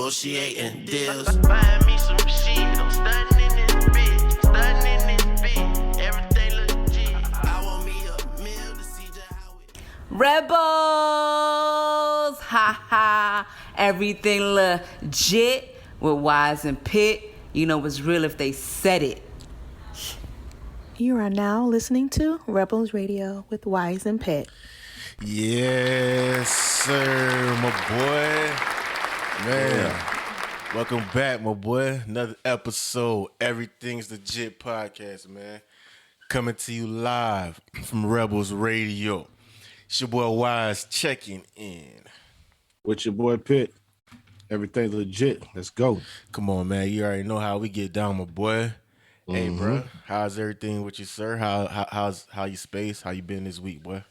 negotiating deals. Buying me some shit, I'm stunning in this bitch, stunning in this bitch, everything legit. I want me a meal to see just how it. Rebels, ha ha, everything legit with Wise and Pitt. You know what's real if they said it. You are now listening to Rebels Radio with Wise and Pitt. Yes, sir, my boy. Man, welcome back, my boy. Another episode, Everything's Legit podcast, man. Coming to you live from Rebels Radio. It's your boy Wise checking in. With your boy Pitt. Everything's legit. Let's go. Come on, man. You already know how we get down, my boy. Hey, bro, how's everything with you, sir? How you space? How you been this week, boy?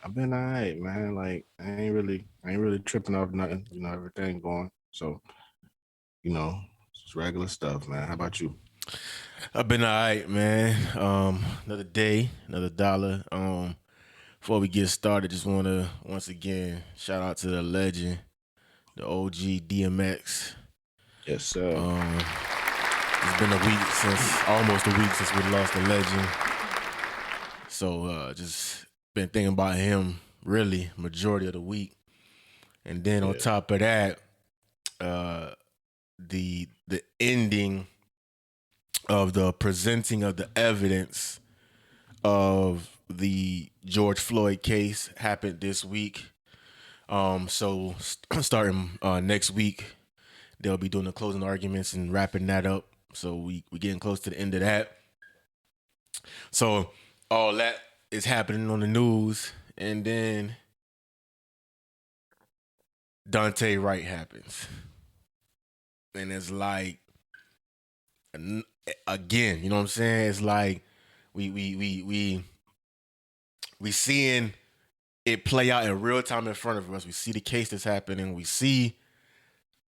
I've been all right, man. Like I ain't really tripping off nothing. You know, everything going. So, you know, it's regular stuff, man. How about you? I've been all right, man. Another day, another dollar. Before we get started, just want to once again shout out to the legend, the OG DMX. Yes, sir. It's been almost a week since we lost the legend. So just been thinking about him really majority of the week. And then on top of that, the ending of the presenting of the evidence of the George Floyd case happened this week. So starting next week, they'll be doing the closing arguments and wrapping that up. So we're getting close to the end of that. So all that is happening on the news, and then Daunte Wright happens, and it's like again, you know what I'm saying? It's like we seeing it play out in real time in front of us. We see the case that's happening. We see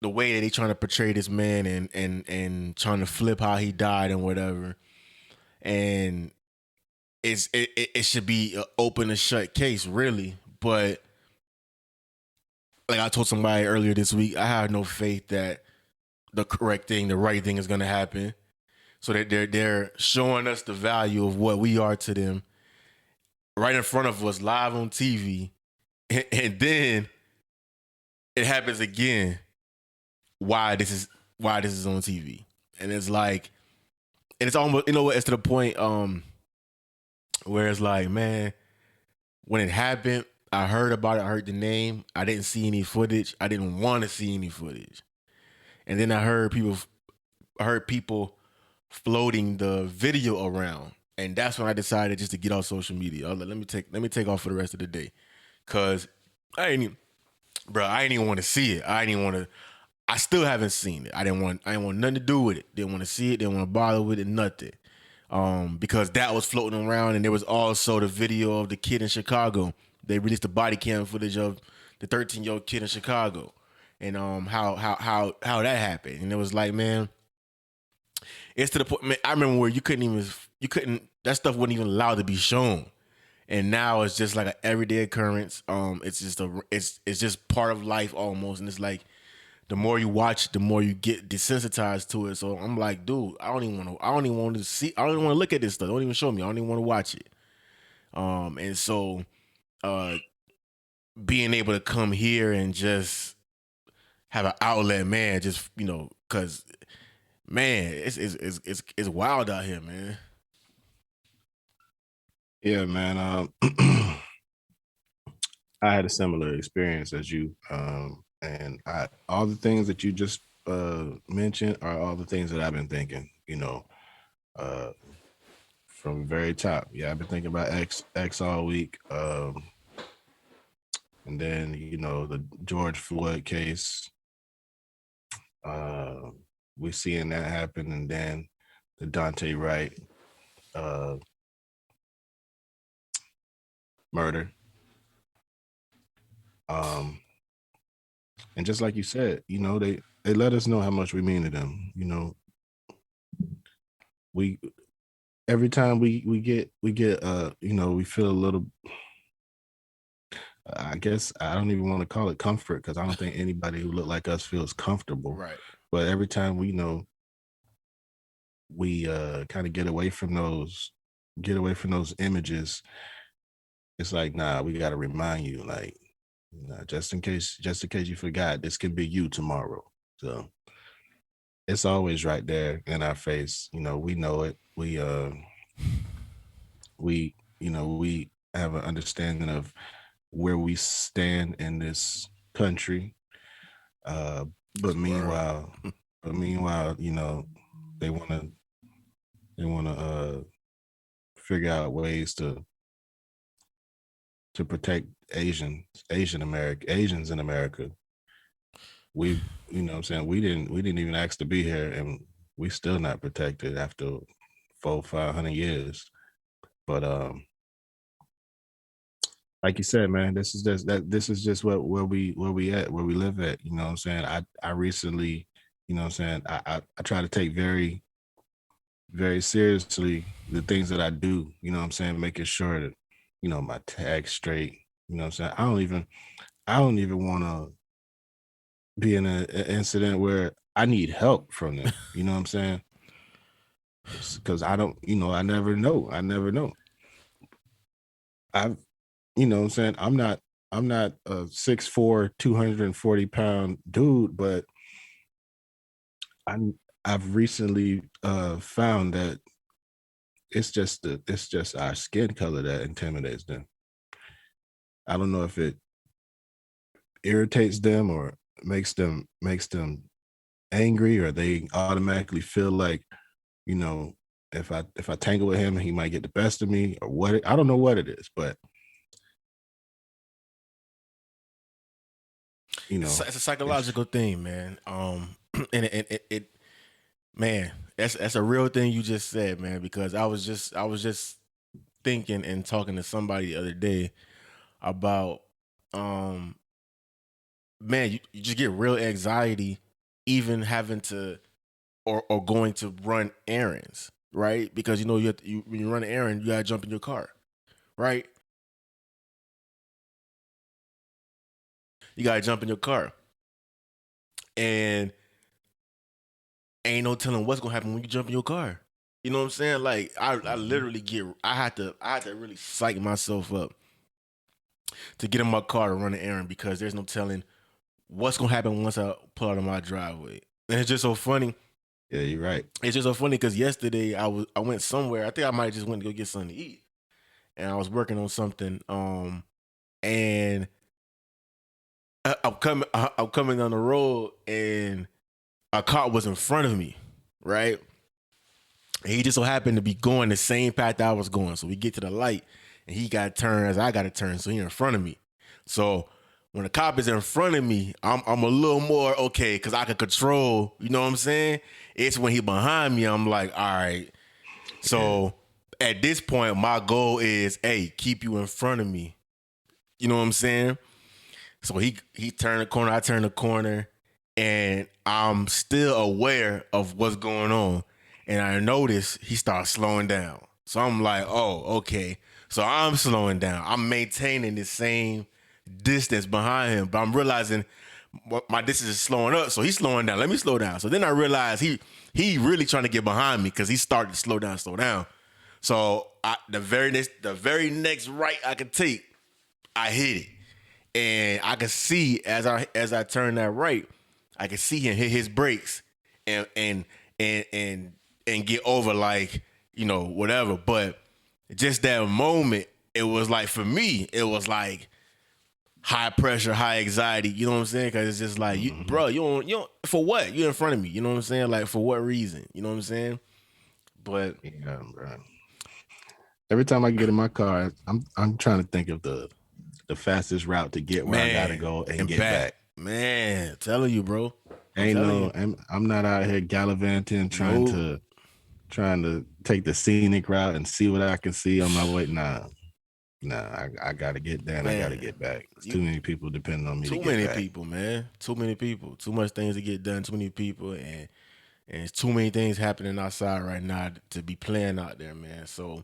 the way that they trying to portray this man and trying to flip how he died and whatever. And it should be an open and shut case, really. But like I told somebody earlier this week, I have no faith that the right thing is going to happen. So that they're showing us the value of what we are to them right in front of us live on TV. And then it happens again. Why this is on TV. And it's like, and it's almost, you know what, it's to the point where it's like, man, when it happened, I heard about it, I heard the name, I didn't see any footage, I didn't want to see any footage. And then I heard people floating the video around. And that's when I decided just to get off social media. I was like, let me take off for the rest of the day. Cause I ain't even want to see it. I still haven't seen it. I didn't want nothing to do with it. Didn't want to see it. Didn't want to bother with it. Nothing. Because that was floating around, and there was also the video of the kid in Chicago. They released the body cam footage of the 13-year-old kid in Chicago, and how that happened. And it was like, man, it's to the point. Man, I remember where you couldn't. That stuff wasn't even allowed to be shown, and now it's just like an everyday occurrence. It's just part of life almost, and it's like, the more you watch, the more you get desensitized to it. So I'm like, dude, I don't even want to look at this stuff. Don't even show me. I don't even want to watch it. And so being able to come here and just have an outlet, man, just, you know, cause man, it's wild out here, man. Yeah, man. I had a similar experience as you. And all the things that you just mentioned are all the things that I've been thinking, you know, from the very top. Yeah, I've been thinking about X all week. And then, you know, the George Floyd case, we're seeing that happen. And then the Daunte Wright murder. And just like you said, you know, they let us know how much we mean to them. You know, every time we get you know, we feel I guess I don't even want to call it comfort because I don't think anybody who look like us feels comfortable. Right. But every time we kind of get away from those images, it's like, nah, we got to remind you, like, nah, just in case you forgot, this could be you tomorrow. So it's always right there in our face. We know it. We have an understanding of where we stand in this country. Uh, but meanwhile, they want to figure out ways to protect Asians in America. What I'm saying, we didn't even ask to be here, and we still not protected after 400-500 years. But like you said, man, this is just where we live at. You know what I'm saying? I recently, I try to take very, very seriously the things that I do, making sure that, my tag's straight. You know what I'm saying? I don't even want to be in an incident where I need help from them. You know what I'm saying? Because I don't, I never know. I've, what I'm saying, I'm not a 6'4", 240-pound dude, but I've recently found that it's just our skin color that intimidates them. I don't know if it irritates them or makes them angry, or they automatically feel like, if I tangle with him, he might get the best of me, or what. I don't know what it is, but It's a psychological thing, man. And it man, that's a real thing you just said, man. Because I was just thinking and talking to somebody the other day about, man, you just get real anxiety, even having to or going to run errands, right? Because when you run an errand, you gotta jump in your car, right? You gotta jump in your car, and ain't no telling what's gonna happen when you jump in your car. You know what I'm saying? Like I literally I had to really psych myself up to get in my car to run an errand, because there's no telling what's gonna happen once I pull out of my driveway. And it's just so funny. Yeah, you're right. It's just so funny because yesterday I went somewhere. I think I might just went to go get something to eat, and I was working on something. And I'm coming down the road, and a car was in front of me, right? And he just so happened to be going the same path that I was going. So we get to the light, and he got to turn as I got to turn. So he's in front of me. So when the cop is in front of me, I'm a little more okay, because I can control, you know what I'm saying? It's when he behind me, I'm like, all right. So at this point, my goal is, hey, keep you in front of me. You know what I'm saying? So he turned the corner, I turned the corner, and I'm still aware of what's going on. And I notice he starts slowing down. So I'm like, oh, okay. So I'm slowing down. I'm maintaining the same distance behind him, but I'm realizing my distance is slowing up. So he's slowing down. Let me slow down. So then I realized he really trying to get behind me, because he started to slow down. So the very next right I could take, I hit it. And I could see as I turn that right, I could see him hit his brakes and get over, like, whatever. But just that moment, it was like, for me, it was like high pressure, high anxiety. You know what I'm saying? Because it's just like, you don't, for what? You're in front of me. You know what I'm saying? Like, for what reason? You know what I'm saying? But yeah, bro. Every time I get in my car, I'm trying to think of the fastest route to get where I gotta go and get back. Man, telling you, bro. I'm not out here gallivanting trying to take the scenic route and see what I can see on my way. Nah, I gotta get there and I gotta get back. Too many people depending on me. Too many people, man. Too many people. Too much things to get done. Too many people, and it's too many things happening outside right now to be playing out there, man. So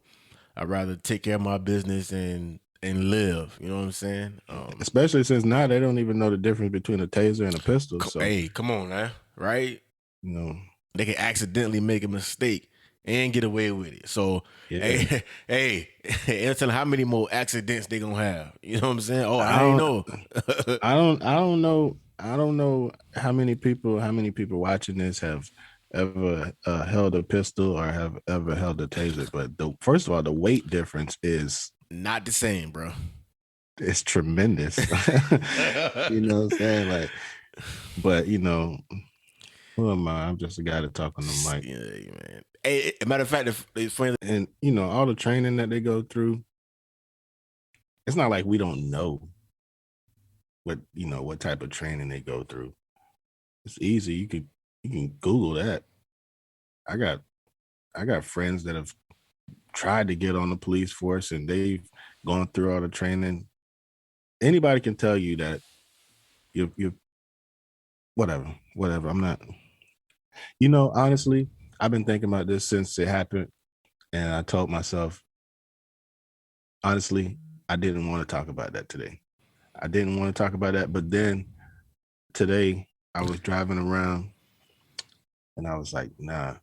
I'd rather take care of my business and and live. You know what I'm saying? Especially since now they don't even know the difference between a taser and a pistol. So Hey, come on, man. Right? you know, They can accidentally make a mistake and get away with it. So, Yeah. hey, and tell them how many more accidents they gonna have. You know what I'm saying? Oh, I I ain't don't- know. I don't know how many people watching this have ever held a pistol or have ever held a taser. But first of all, the weight difference is Not the same, bro. it's tremendous. You know what I'm saying? Like, but you know, who am I? I'm just a guy that talk on the mic. Yeah, man. Hey, matter of fact, it's funny. And you know, all the training that they go through, it's not like we don't know what type of training they go through. It's easy. You can Google that. I got friends that have tried to get on the police force and they've gone through all the training. Anybody can tell you that you whatever. I'm not, honestly, I've been thinking about this since it happened. And I told myself, honestly, I didn't want to talk about that today. I didn't want to talk about that. But then today I was driving around and I was like, nah,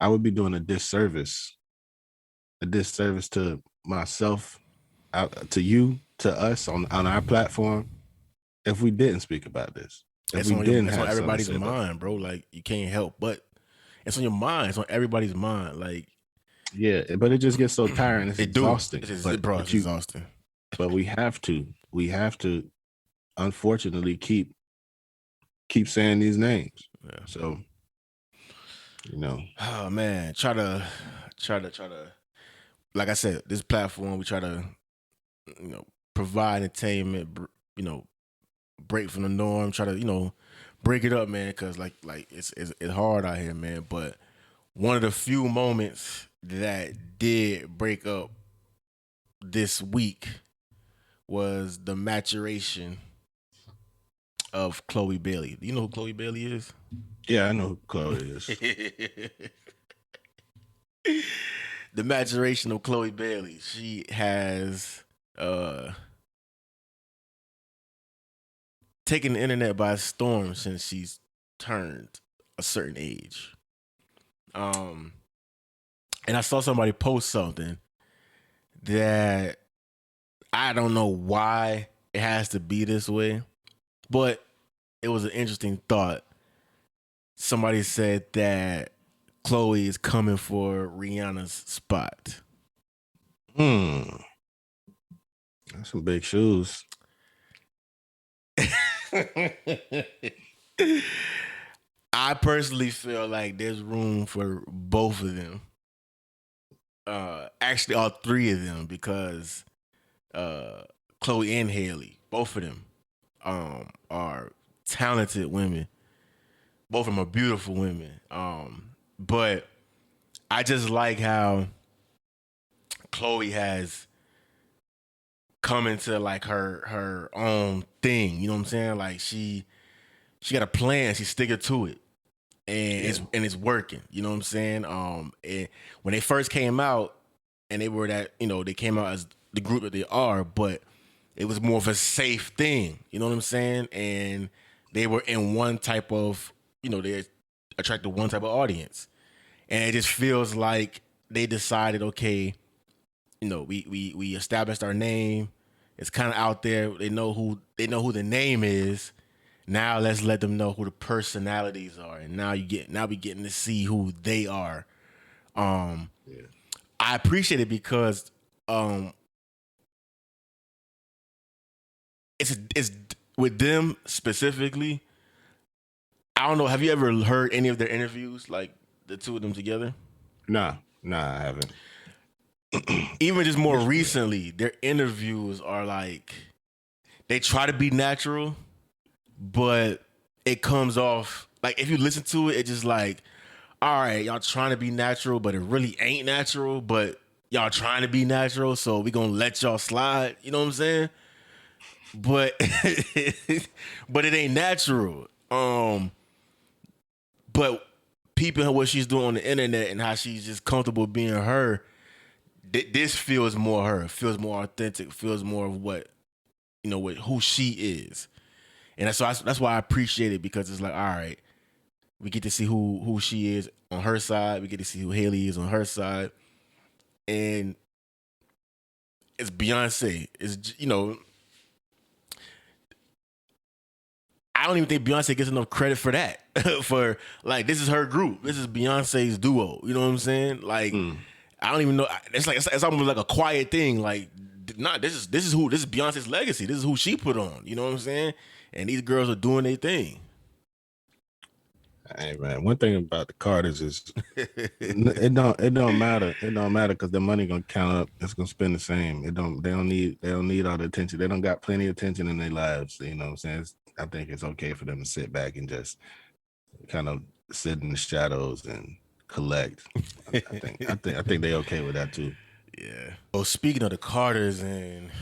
I would be doing a disservice to myself, to you, to us on our platform if we didn't speak about this. If It's we on, didn't it's have on everybody's something to say about it. mind, bro. Like you can't help but it's on your mind. It's on everybody's mind. Like Yeah, but it just gets so tiring. It's exhausting. It's But exhausting. But we have to, unfortunately, keep saying these names. Yeah. So, Oh man, try to. Like I said, this platform we try to, provide entertainment. Break from the norm. Try to, break it up, man. Because like it's hard out here, man. But one of the few moments that did break up this week was the maturation of Chloe Bailey. Do you know who Chloe Bailey is? yeah, I know who Chloe is. The maturation of Chloe Bailey. She has taken the internet by storm since she's turned a certain age. And I saw somebody post something that I don't know why it has to be this way, but it was an interesting thought. Somebody said that Chloe is coming for Rihanna's spot. That's some big shoes. I personally feel like there's room for both of them. Actually, all three of them, because Chloe and Haley, both of them, are talented women. Both of them are beautiful women. But I just like how Chloe has come into like her own thing. You know what I'm saying? Like she got a plan. She's sticking to it, and it's working. You know what I'm saying? And when they first came out, and they were they came out as the group that they are, but it was more of a safe thing. You know what I'm saying? And they were in one type of they attracted one type of audience, and it just feels like they decided, okay, we established our name. It's kind of out there. They know who the name is. Now let's let them know who the personalities are, and now we getting to see who they are. I appreciate it because it's with them specifically. I don't know. Have you ever heard any of their interviews, like the two of them together? Nah, I haven't. Even just more recently, their interviews are like they try to be natural, but it comes off like if you listen to it, it's just like, all right, y'all trying to be natural, but it really ain't natural. But y'all trying to be natural, so we gonna let y'all slide. You know what I'm saying? But but it ain't natural. But peeping what she's doing on the internet and how she's just comfortable being her, this feels more her, feels more authentic, feels more of what, what who she is. And that's why I appreciate it, because it's like, all right, we get to see who she is on her side. We get to see who Haley is on her side. And it's Beyonce. It's, I don't even think Beyonce gets enough credit for that. For, like, this is her group. This is Beyonce's duo. You know what I'm saying? Like, I don't even know. It's almost like a quiet thing. Like, nah, this is Beyonce's legacy. This is who she put on. You know what I'm saying? And these girls are doing their thing. Hey man, one thing about the Carters is it don't matter. It don't matter because the money gonna count up. It's gonna spend the same. They don't need all the attention. They don't got plenty of attention in their lives. You know what I'm saying? I think it's okay for them to sit back and just kind of sit in the shadows and collect. I think they okay with that too. Yeah. Well, speaking of the Carters and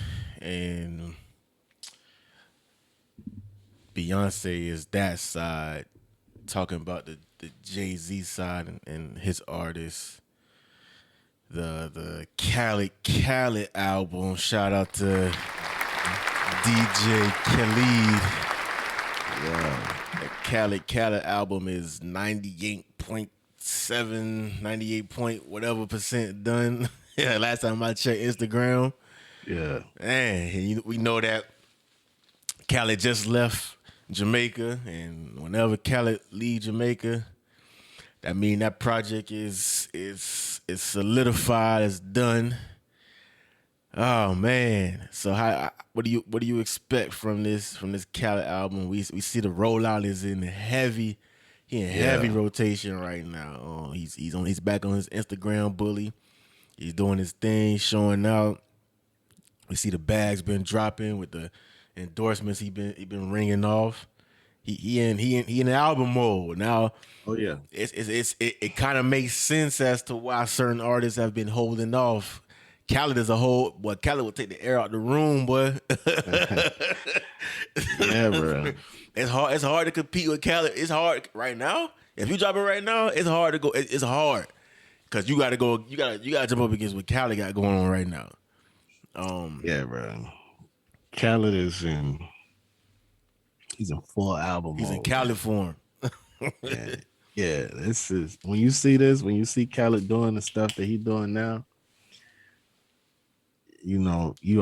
Beyonce is that side, talking about the Jay-Z side and his artists. The Khaled album. Shout out to DJ Khaled. Yeah. The Khaled album is 98.7, 98 point whatever percent done. Yeah, last time I checked Instagram. Yeah. Man, we know that Khaled just left Jamaica, and whenever Khaled leave Jamaica, that mean that project is solidified, it's done. Oh man! So what do you expect from this Khaled album? We see the rollout is in heavy rotation right now. He's back on his Instagram bully. He's doing his thing, showing out. We see the bags been dropping with the endorsements he been ringing off. He in the album mode now. Oh yeah, it kind of makes sense as to why certain artists have been holding off. Khaled as a whole, boy, Khaled will take the air out the room, boy. Yeah, bro. It's hard to compete with Khaled. It's hard right now. If you drop it right now, it's hard to go. It's hard because you got to jump up against what Khaled got going on right now. Yeah, bro. Khaled he's in full album He's mode. in Khaled form. Yeah, this is when you see Khaled doing the stuff that he's doing now, you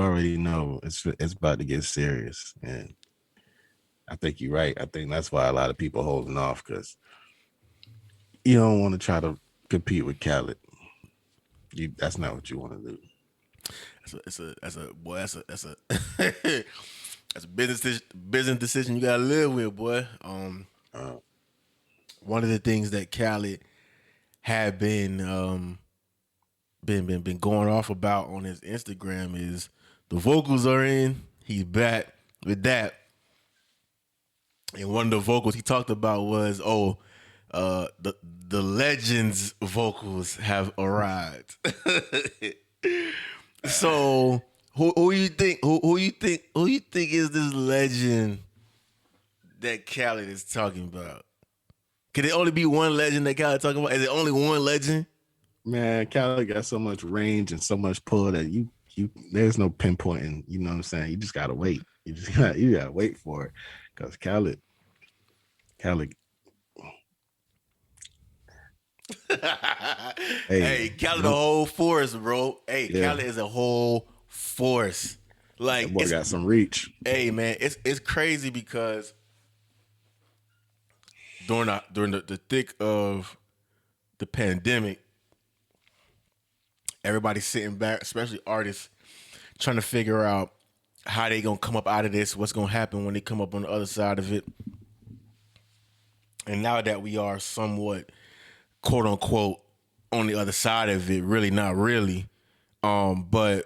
already know it's about to get serious. And I think you're right. I think that's why a lot of people holding off, because you don't want to try to compete with Khaled. That's not what you want to do. That's a business decision you gotta live with, boy. One of the things that Khaled had been going off about on his Instagram is the vocals are in. He's back with that, and one of the vocals he talked about was the Legends vocals have arrived. So who you think is this legend that Khaled is talking about? Could it only be one legend that Khaled talking about? Is it only one legend? Man, Khaled got so much range and so much pull that you there's no pinpointing. You know what I'm saying? You just gotta wait. You gotta wait for it, because Khaled. Hey, Khaled a whole force, bro. Hey, yeah. Khaled is a whole force. Like, that boy got some reach. Hey, man, it's crazy because during the thick of the pandemic, everybody's sitting back, especially artists, trying to figure out how they gonna come up out of this, what's gonna happen when they come up on the other side of it. And now that we are somewhat, quote unquote, on the other side of it, really not really, but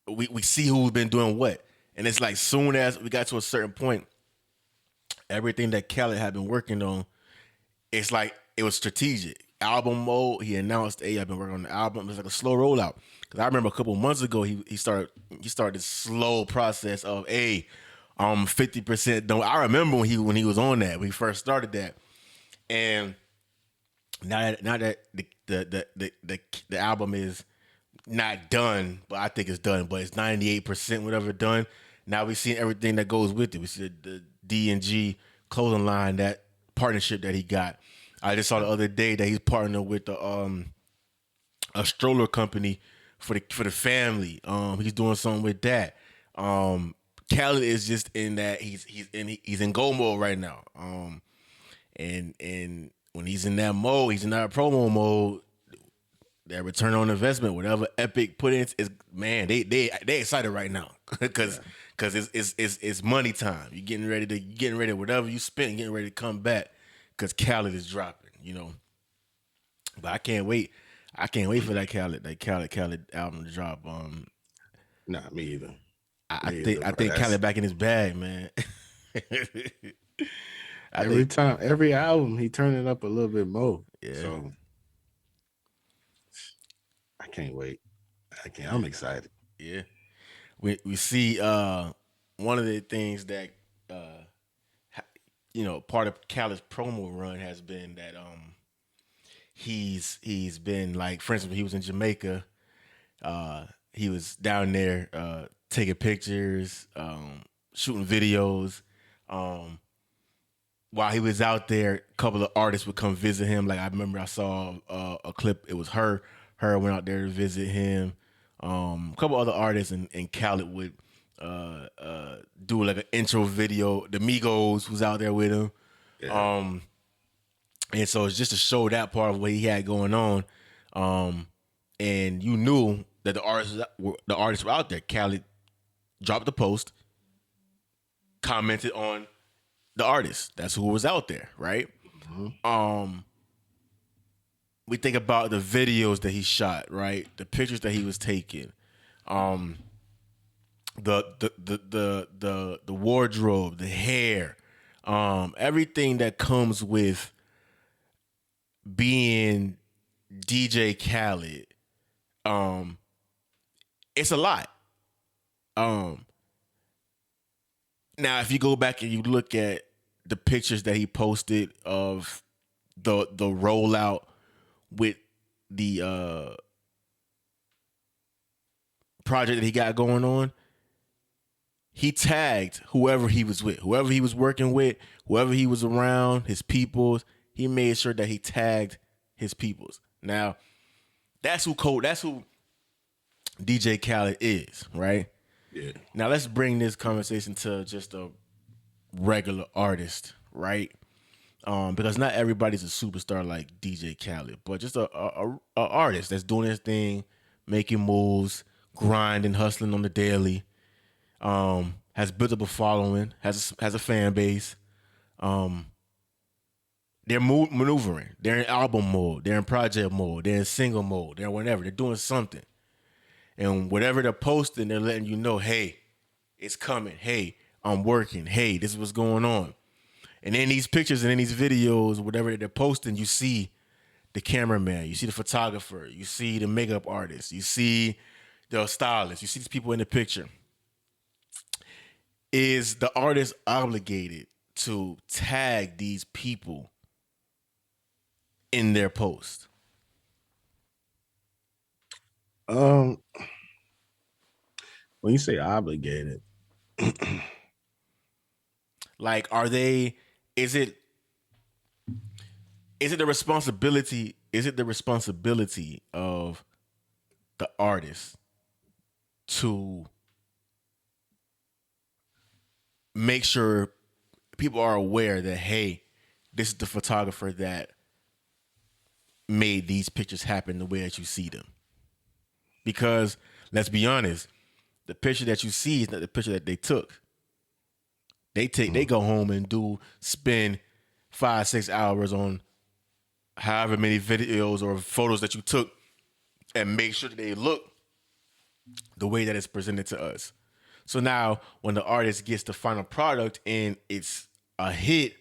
we see who's been doing what. And it's like, soon as we got to a certain point, everything that Khaled had been working on, it's like it was strategic. Album mode, he announced, hey, I've been working on the album. It was like a slow rollout. Because I remember a couple of months ago, he started this slow process of, hey, 50% done. I remember when he was on that, when he first started that. And now that the album is not done, but I think it's done. But it's 98% whatever done. Now we see everything that goes with it. We see the D&G clothing line, that partnership that he got. I just saw the other day that he's partnered with a stroller company for the family. He's doing something with that. Khaled is just in that he's in go mode right now. And when he's in that mode, he's in that promo mode. That return on investment, whatever Epic put in, is man, they excited right now because it's money time. You're getting ready whatever you spend, getting ready to come back because Khaled is dropping, you know. But I can't wait. I can't wait for that Khaled album to drop. Nah, me either. I think Khaled back in his bag, man. Every album, he turned it up a little bit more. Yeah. So I can't wait. I'm excited. Yeah. We see one of the things that part of Khaled's promo run has been that he's been like, for instance, when he was in Jamaica, he was down there taking pictures, shooting videos. While he was out there, a couple of artists would come visit him. Like I remember I saw a clip. It was her. Her went out there to visit him. A couple other artists and Khaled would do like an intro video. The Migos was out there with him. Yeah. And so it's just to show that part of what he had going on. And you knew that the artists were out there. Khaled dropped the post, commented on the artist. That's who was out there, right? Mm-hmm. We think about the videos that he shot, right? The pictures that he was taking, the wardrobe, the hair, everything that comes with being DJ Khaled. It's a lot. Now, if you go back and you look at the pictures that he posted of the rollout with the project that he got going on, he tagged whoever he was with, whoever he was working with, whoever he was around, his peoples. He made sure that he tagged his peoples. Now, that's who DJ Khaled is, right? Yeah. Now let's bring this conversation to just a regular artist, right? Because not everybody's a superstar like DJ Khaled, but just a artist that's doing his thing, making moves, grinding, hustling on the daily. Has built up a following, has a fan base. They're maneuvering. They're in album mode. They're in project mode. They're in single mode. They're whatever. They're doing something. And whatever they're posting, they're letting you know, hey, it's coming. Hey, I'm working. Hey, this is what's going on. And in these pictures and in these videos, whatever they're posting, you see the cameraman, you see the photographer, you see the makeup artist, you see the stylist, you see these people in the picture. Is the artist obligated to tag these people in their post? When you say obligated, like, is it the responsibility? Is it the responsibility of the artist to make sure people are aware that, hey, this is the photographer that made these pictures happen the way that you see them? Because let's be honest, the picture that you see is not the picture that they took. They go home and spend 5-6 hours on however many videos or photos that you took and make sure that they look the way that it's presented to us. So now when the artist gets the final product and it's a hit,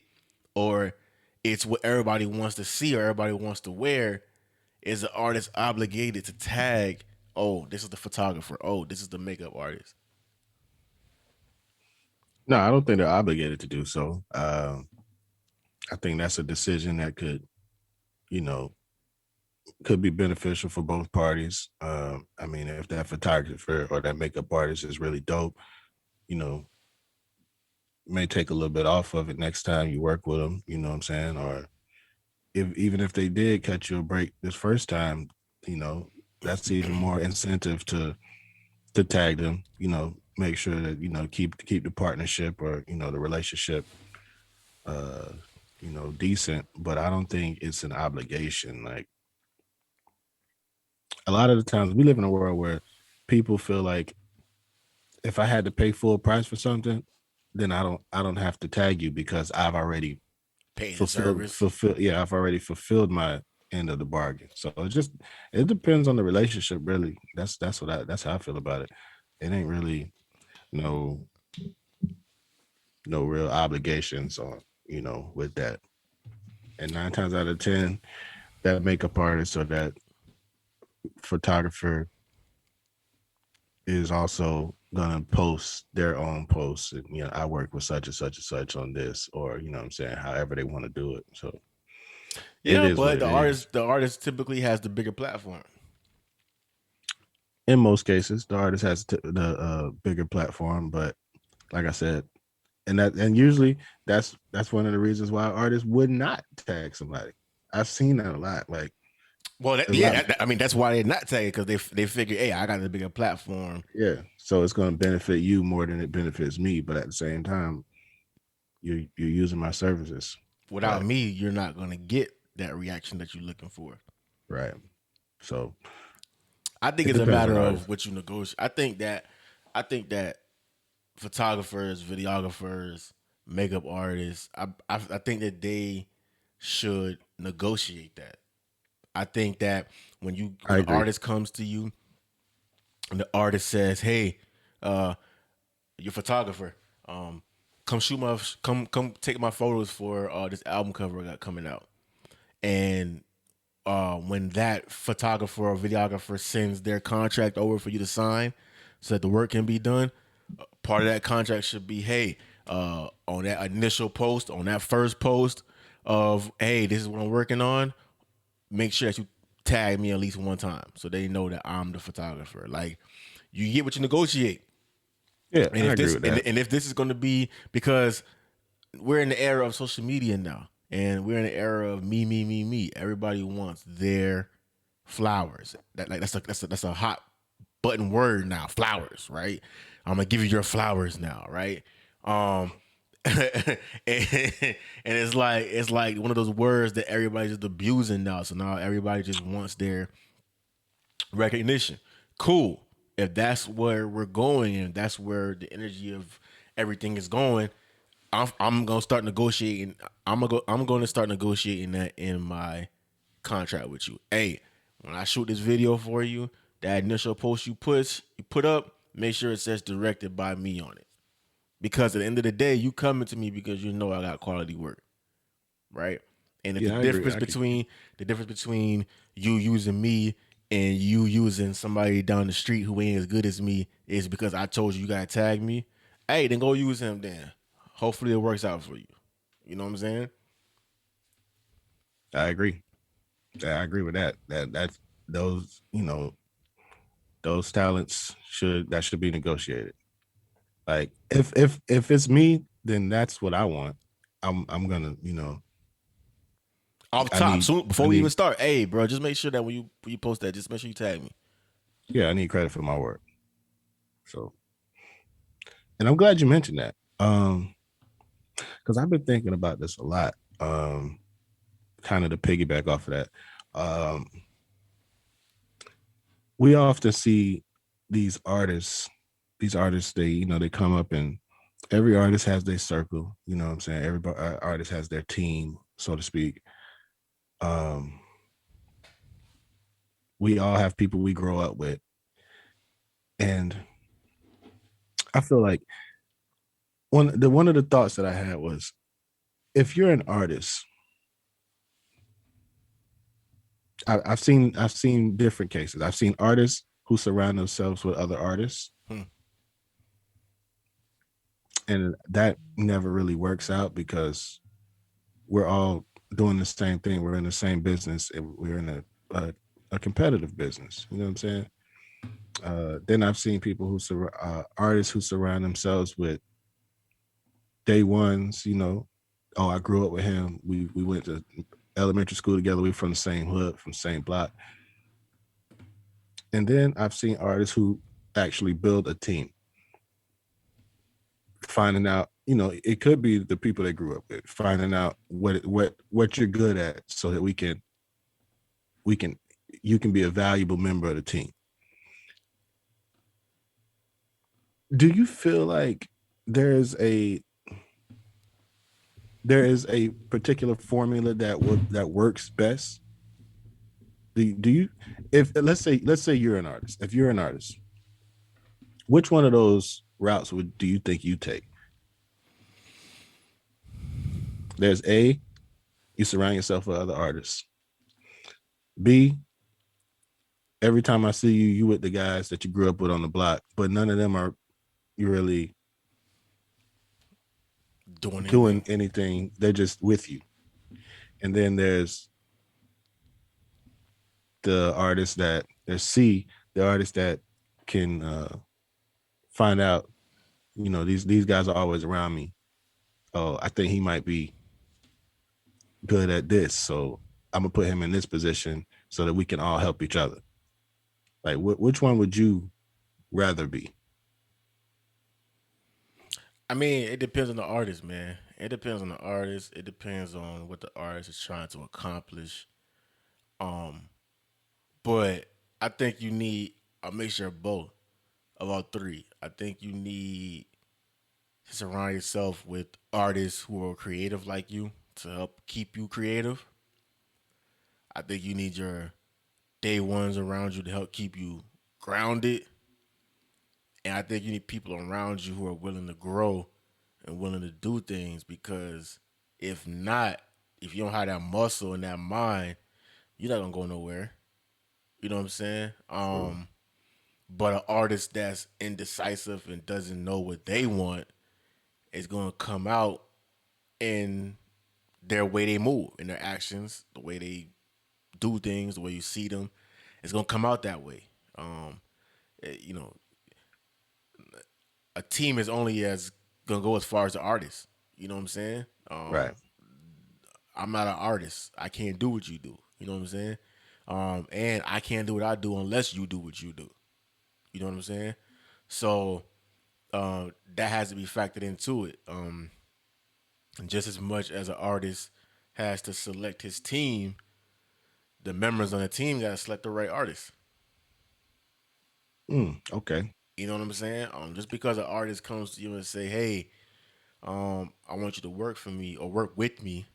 or it's what everybody wants to see or everybody wants to wear, is the artist obligated to tag, oh, this is the photographer, oh, this is the makeup artist? No, I don't think they're obligated to do so. I think that's a decision that could, could be beneficial for both parties. I mean, if that photographer or that makeup artist is really dope, you know, may take a little bit off of it next time you work with them. You know what I'm saying? Or even if they did cut you a break this first time, you know, that's even more incentive to tag them. You know, make sure that keep the partnership or the relationship, uh, decent. But I don't think it's an obligation. Like a lot of the times, we live in a world where people feel like if I had to pay full price for something, then I don't have to tag you because I've already Pay the service. fulfill. I've already fulfilled my end of the bargain. So it depends on the relationship, really. That's how I feel about it. It ain't really no no real obligations on with that. And 9 times out of 10, that makeup artist or that photographer is also gonna post their own posts, and I work with such and such and such on this, or what I'm saying, however they want to do it. So it Yeah, is what but it is. the artist typically has the bigger platform. In most cases, the artist has the bigger platform, but like I said, and usually that's one of the reasons why artists would not tag somebody. I've seen that a lot. Like Well, a lot. I mean that's why they're not tagging, because they figure, hey, I got a bigger platform. Yeah, so it's going to benefit you more than it benefits me, but at the same time, you're using my services. Without Right. me, you're not gonna get that reaction that you're looking for. Right. So I think it it's a depends on matter the of artist. what you negotiate. I think that photographers, videographers, makeup artists, I think that they should negotiate that. I think that I when an agree. artist comes to you and the artist says, "Hey, uh, you're a photographer, come shoot my come take my photos for this album cover I got coming out," and when that photographer or videographer sends their contract over for you to sign so that the work can be done, part of that contract should be, hey, on that initial post, on that first post of, hey, this is what I'm working on, make sure that you tag me at least one time so they know that I'm the photographer. Like, you get what you negotiate. Yeah, And I if agree this with that. and if this is going to be, because we're in the era of social media now, and we're in the era of me, me, me, me. Everybody wants their flowers. That's a hot button word now. Flowers, right? I'm gonna give you your flowers now, right? And, and it's like one of those words that everybody's just abusing now. So now everybody just wants their recognition. Cool. If that's where we're going and that's where the energy of everything is going, I'm gonna start negotiating. I'm gonna start negotiating that in my contract with you. Hey, when I shoot this video for you, that initial post you put up, make sure it says directed by me on it. Because at the end of the day, you coming to me because you know I got quality work, right? And if Yeah, I agree. I could, the difference between you using me and you using somebody down the street who ain't as good as me is because I told you you gotta tag me, hey, then go use him then. Hopefully it works out for you. You know what I'm saying? I agree. Yeah, I agree with that. That's those, those talents should be negotiated. Like if it's me, then that's what I want. I'm gonna, Off I top, need soon I before we even need start, hey bro, just make sure that when you post that, just make sure you tag me. yeah, I need credit for my work. So, and I'm glad you mentioned that. Because I've been thinking about this a lot. Kind of to piggyback off of that. Um, we often see these artists, they, they come up, and every artist has their circle, you know what I'm saying? Every artist has their team, so to speak. Um, we all have people we grow up with. And I feel like one of the thoughts that I had was, if you're an artist, I've seen different cases. I've seen artists who surround themselves with other artists, Hmm. and that never really works out because we're all doing the same thing. We're in the same business. And we're in a competitive business. You know what I'm saying? Then I've seen people artists who surround themselves with day ones. You know, oh, I grew up with him. We went to elementary school together. We from the same hood, from the same block. And then I've seen artists who actually build a team, finding out, you know, it could be the people they grew up with, finding out what you're good at, so that you can be a valuable member of the team. Do you feel like there is a particular formula that works best? Do you, if let's say you're an artist, if you're an artist, which one of those routes do you think you take? There's A, you surround yourself with other artists. B, every time I see you, you with the guys that you grew up with on the block, but none of them are really doing anything. They're just with you. And then there's the artists that can find out, you know, these guys are always around me. Oh, I think he might be good at this, so I'm gonna put him in this position so that we can all help each other. Like, which one would you rather be? I mean, it depends on the artist, man. It depends on the artist. It depends on what the artist is trying to accomplish. But I think you need a mixture of both, of all three. I think you need to surround yourself with artists who are creative like you to help keep you creative. I think you need your day ones around you to help keep you grounded. And I think you need people around you who are willing to grow and willing to do things, because if not, if you don't have that muscle and that mind, you're not gonna go nowhere. You know what I'm saying? But an artist that's indecisive and doesn't know what they want is gonna come out in their way they move, in their actions, the way they do things, the way you see them. It's gonna come out that way. You know, a team is only as gonna go as far as the artist. You know what I'm saying? Right. I'm not an artist. I can't do what you do. You know what I'm saying? And I can't do what I do unless you do what you do. You know what I'm saying? So that has to be factored into it. Just as much as an artist has to select his team, the members on the team got to select the right artist. Okay. You know what I'm saying? Just because an artist comes to you and say, "Hey, I want you to work for me or work with me,"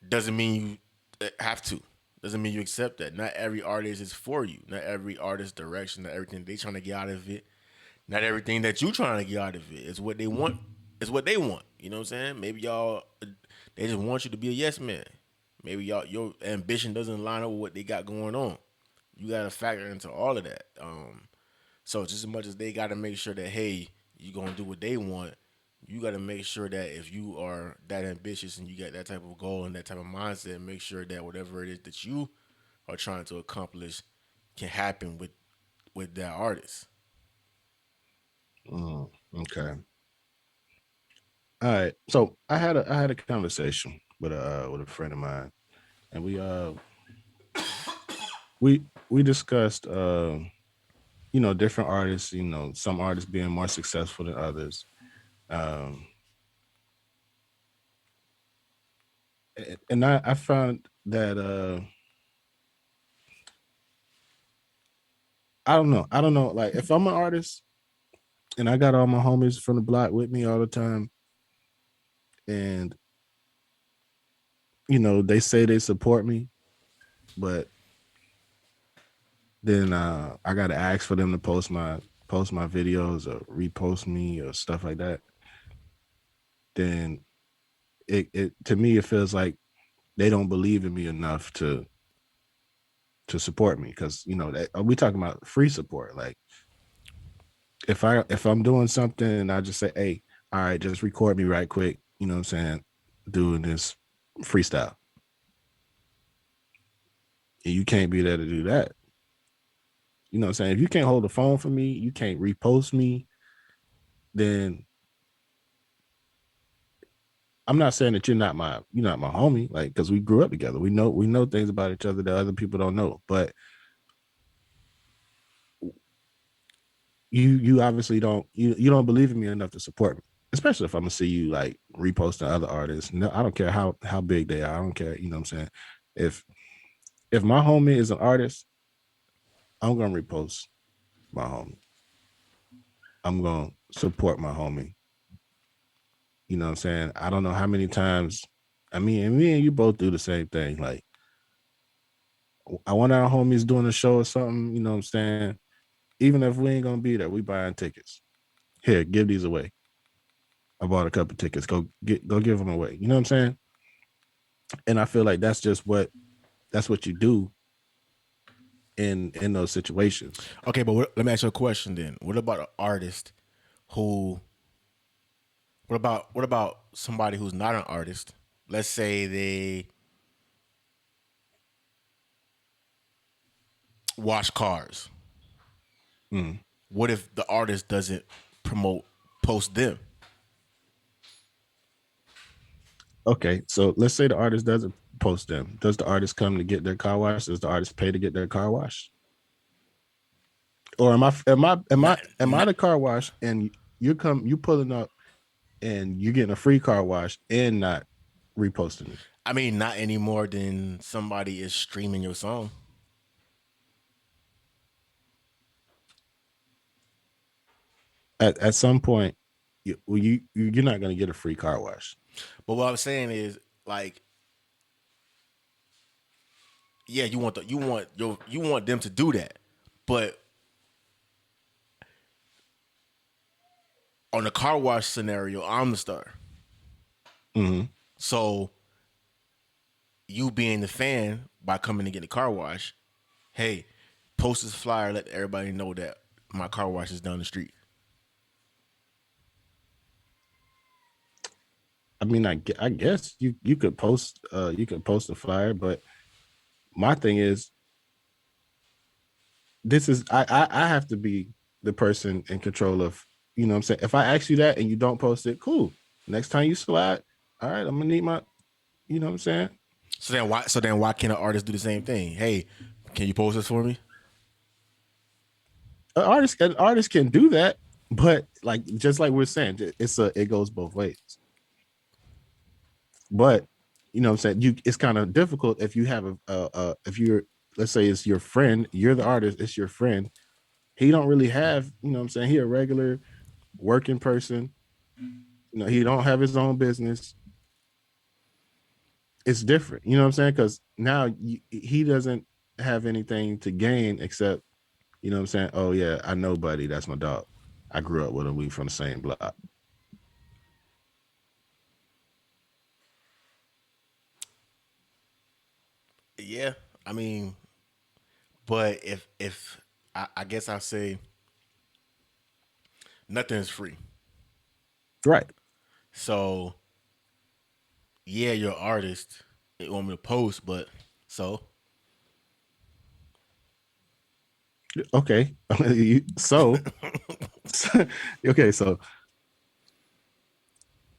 doesn't mean you have to. Doesn't mean you accept that. Not every artist is for you. Not every artist direction, not everything they trying to get out of it. Not everything that you trying to get out of it is what they want. It's what they want. You know what I'm saying? Maybe y'all, they just want you to be a yes man. Maybe your ambition doesn't line up with what they got going on. You got to factor into all of that. So just as much as they got to make sure that, hey, you gonna do what they want, you got to make sure that if you are that ambitious and you got that type of goal and that type of mindset, make sure that whatever it is that you are trying to accomplish can happen with that artist. Okay. All right. So I had a conversation with a friend of mine, and we discussed you know, different artists, you know, some artists being more successful than others. Um and I found that I don't know, like, if I'm an artist and I got all my homies from the block with me all the time, and you know, they say they support me, but then I gotta ask for them to post my videos or repost me or stuff like that. Then it to me it feels like they don't believe in me enough to support me, because you know that we talking about free support. Like, if I'm doing something and I just say, hey, all right, just record me right quick, you know what I'm saying, doing this freestyle. and you can't be there to do that. You know what I'm saying? If you can't hold the phone for me, you can't repost me, then I'm not saying that you're not my homie, like, because we grew up together. We know things about each other that other people don't know. But you obviously you don't believe in me enough to support me, especially if I'm gonna see you like reposting other artists. No, I don't care how big they are. I don't care. You know what I'm saying? If my homie is an artist, I'm gonna repost my homie. I'm gonna support my homie. You know what I'm saying? I don't know how many times. I mean, and me and you both do the same thing. Like, I want our homies doing a show or something. You know what I'm saying? Even if we ain't gonna be there, we buying tickets. Here, give these away. I bought a couple tickets. Go give them away. You know what I'm saying? And I feel like that's what you do in those situations. Okay, but let me ask you a question then. What about an artist who? What about somebody who's not an artist? Let's say they wash cars. Mm. What if the artist doesn't post them? Okay, so let's say the artist doesn't post them. Does the artist come to get their car washed? Does the artist pay to get their car washed? Or am I the car wash and you pulling up and you're getting a free car wash and not reposting it? I mean, not any more than somebody is streaming your song. At some point, you're not going to get a free car wash. But what I'm saying is, like, yeah, you want them to do that, but on the car wash scenario, I'm the star. Mm-hmm. So you being the fan by coming to get a car wash, hey, post this flyer, let everybody know that my car wash is down the street. I mean, I guess you could post a flyer, but my thing is, I have to be the person in control of, you know what I'm saying? If I ask you that and you don't post it, cool. Next time you slide, all right, I'm gonna need my, you know what I'm saying? So then why can't an artist do the same thing? Hey, can you post this for me? An artist can do that, but like just like we're saying, it goes both ways. But you know what I'm saying, it's kind of difficult if you have if you're, let's say it's your friend, you're the artist, it's your friend. He don't really have, you know what I'm saying, he a regular working person. You know, he don't have his own business. It's different, you know what I'm saying? Because now he doesn't have anything to gain except, you know what I'm saying? Oh yeah, I know Buddy. That's my dog. I grew up with him. We from the same block. Yeah, I mean, but if I guess I'll say nothing is free. Right. So yeah, you're an artist. You want me to post, but so Okay. so okay, so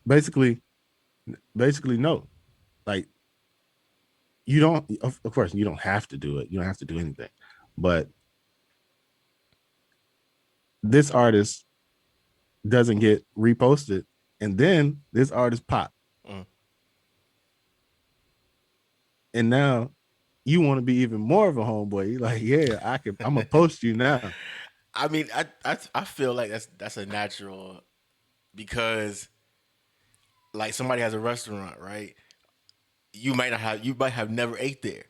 basically no. Like, you don't, of course you don't have to do it. You don't have to do anything. But this artist doesn't get reposted, and then this artist pop. Mm. And now you want to be even more of a homeboy. You're like, yeah, I'm gonna post you now. I mean, I feel like that's a natural, because like somebody has a restaurant, right? You might have never ate there,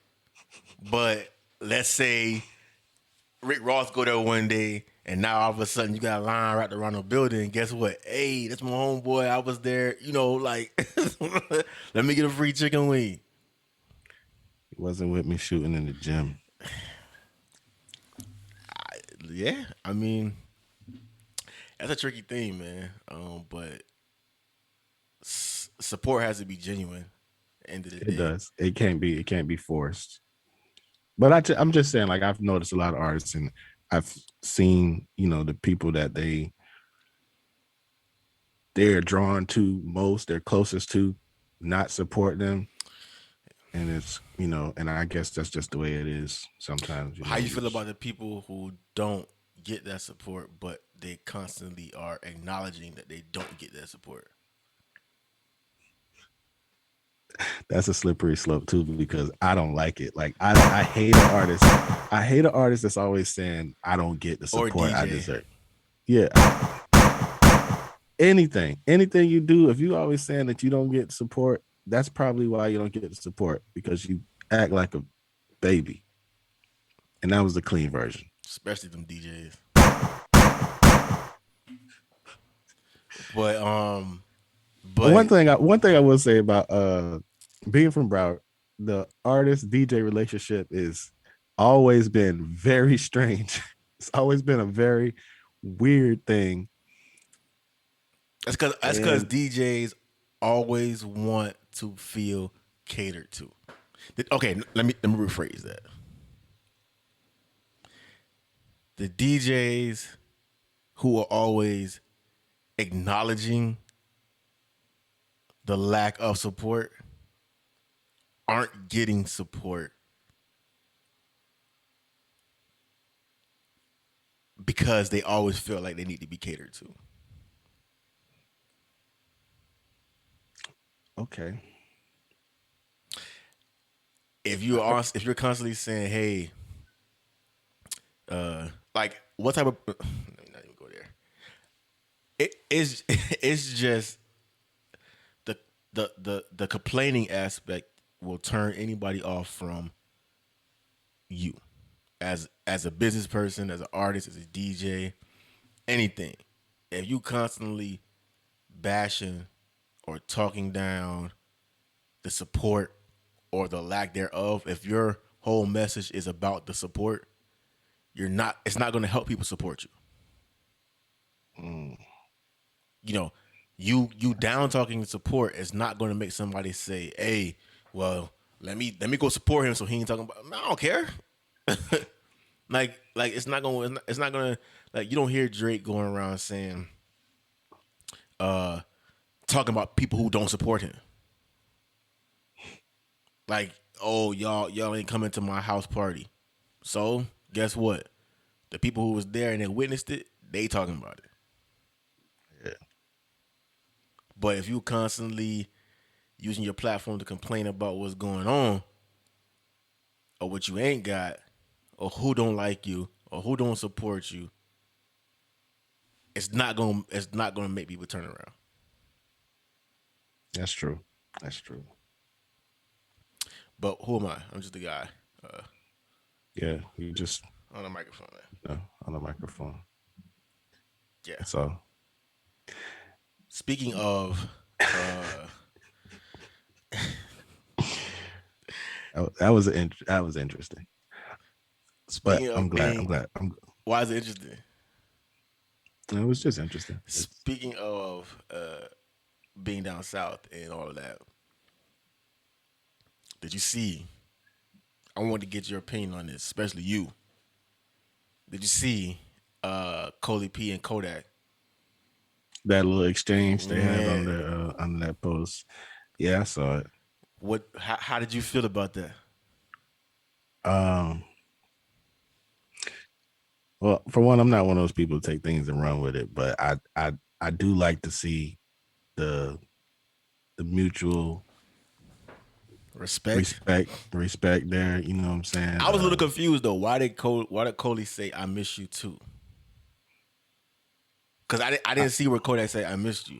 but let's say Rick Ross go there one day, and now all of a sudden you got a line wrapped around the building. And guess what? Hey, that's my homeboy. I was there. You know, like, let me get a free chicken wing. He wasn't with me shooting in the gym. Yeah, I mean, that's a tricky thing, man. But support has to be genuine. End of the day. It does. It can't be forced. But I'm just saying, like, I've noticed a lot of artists, and I've seen, the people that they're drawn to most, they're closest to, not support them. And it's, and I guess that's just the way it is sometimes. How you feel about the people who don't get that support, but they constantly are acknowledging that they don't get that support? That's a slippery slope too, because I don't like it. Like I hate an artist. I hate an artist that's always saying I don't get the support I deserve. Yeah. Anything you do, if you always saying that you don't get support, that's probably why you don't get the support, because you act like a baby. And that was the clean version. Especially them DJs. But one thing I will say about being from Broward, the artist DJ relationship is always been very strange. It's always been a very weird thing. That's because DJs always want to feel catered to. Okay, let me rephrase that. The DJs who are always acknowledging the lack of support aren't getting support because they always feel like they need to be catered to. Okay. If you're constantly saying, "Hey, like what type of," let me not even go there. It's just the complaining aspect will turn anybody off from you as a business person, as an artist, as a DJ, anything. If you constantly bashing or talking down the support or the lack thereof, if your whole message is about the support, it's not going to help people support you. You down talking support is not going to make somebody say, "Hey, well, let me go support him so he ain't talking about." I don't care. like it's not going to, like, you don't hear Drake going around saying talking about people who don't support him. Like, "Oh, y'all ain't coming to my house party." So, guess what? The people who was there and they witnessed it, they talking about it. Yeah. But if you constantly using your platform to complain about what's going on, or what you ain't got, or who don't like you, or who don't support you, it's not gonna make people turn around. That's true. But who am I? I'm just a guy. Yeah, you just On the microphone. on the microphone. Yeah. So, Speaking of, that was interesting. speaking But of I'm glad. why is it interesting? It was just interesting. Speaking of being down south and all of that, did you see? I wanted to get your opinion on this, especially you. Did you see Coley P and Kodak? That little exchange they had on that post. Yeah, I saw it. How did you feel about that? Well, for one, I'm not one of those people to take things and run with it, but I do like to see the mutual respect there. You know what I'm saying? I was a little confused though. Why did Coley say "I miss you too"? Because I didn't see where Kodak say "I missed you."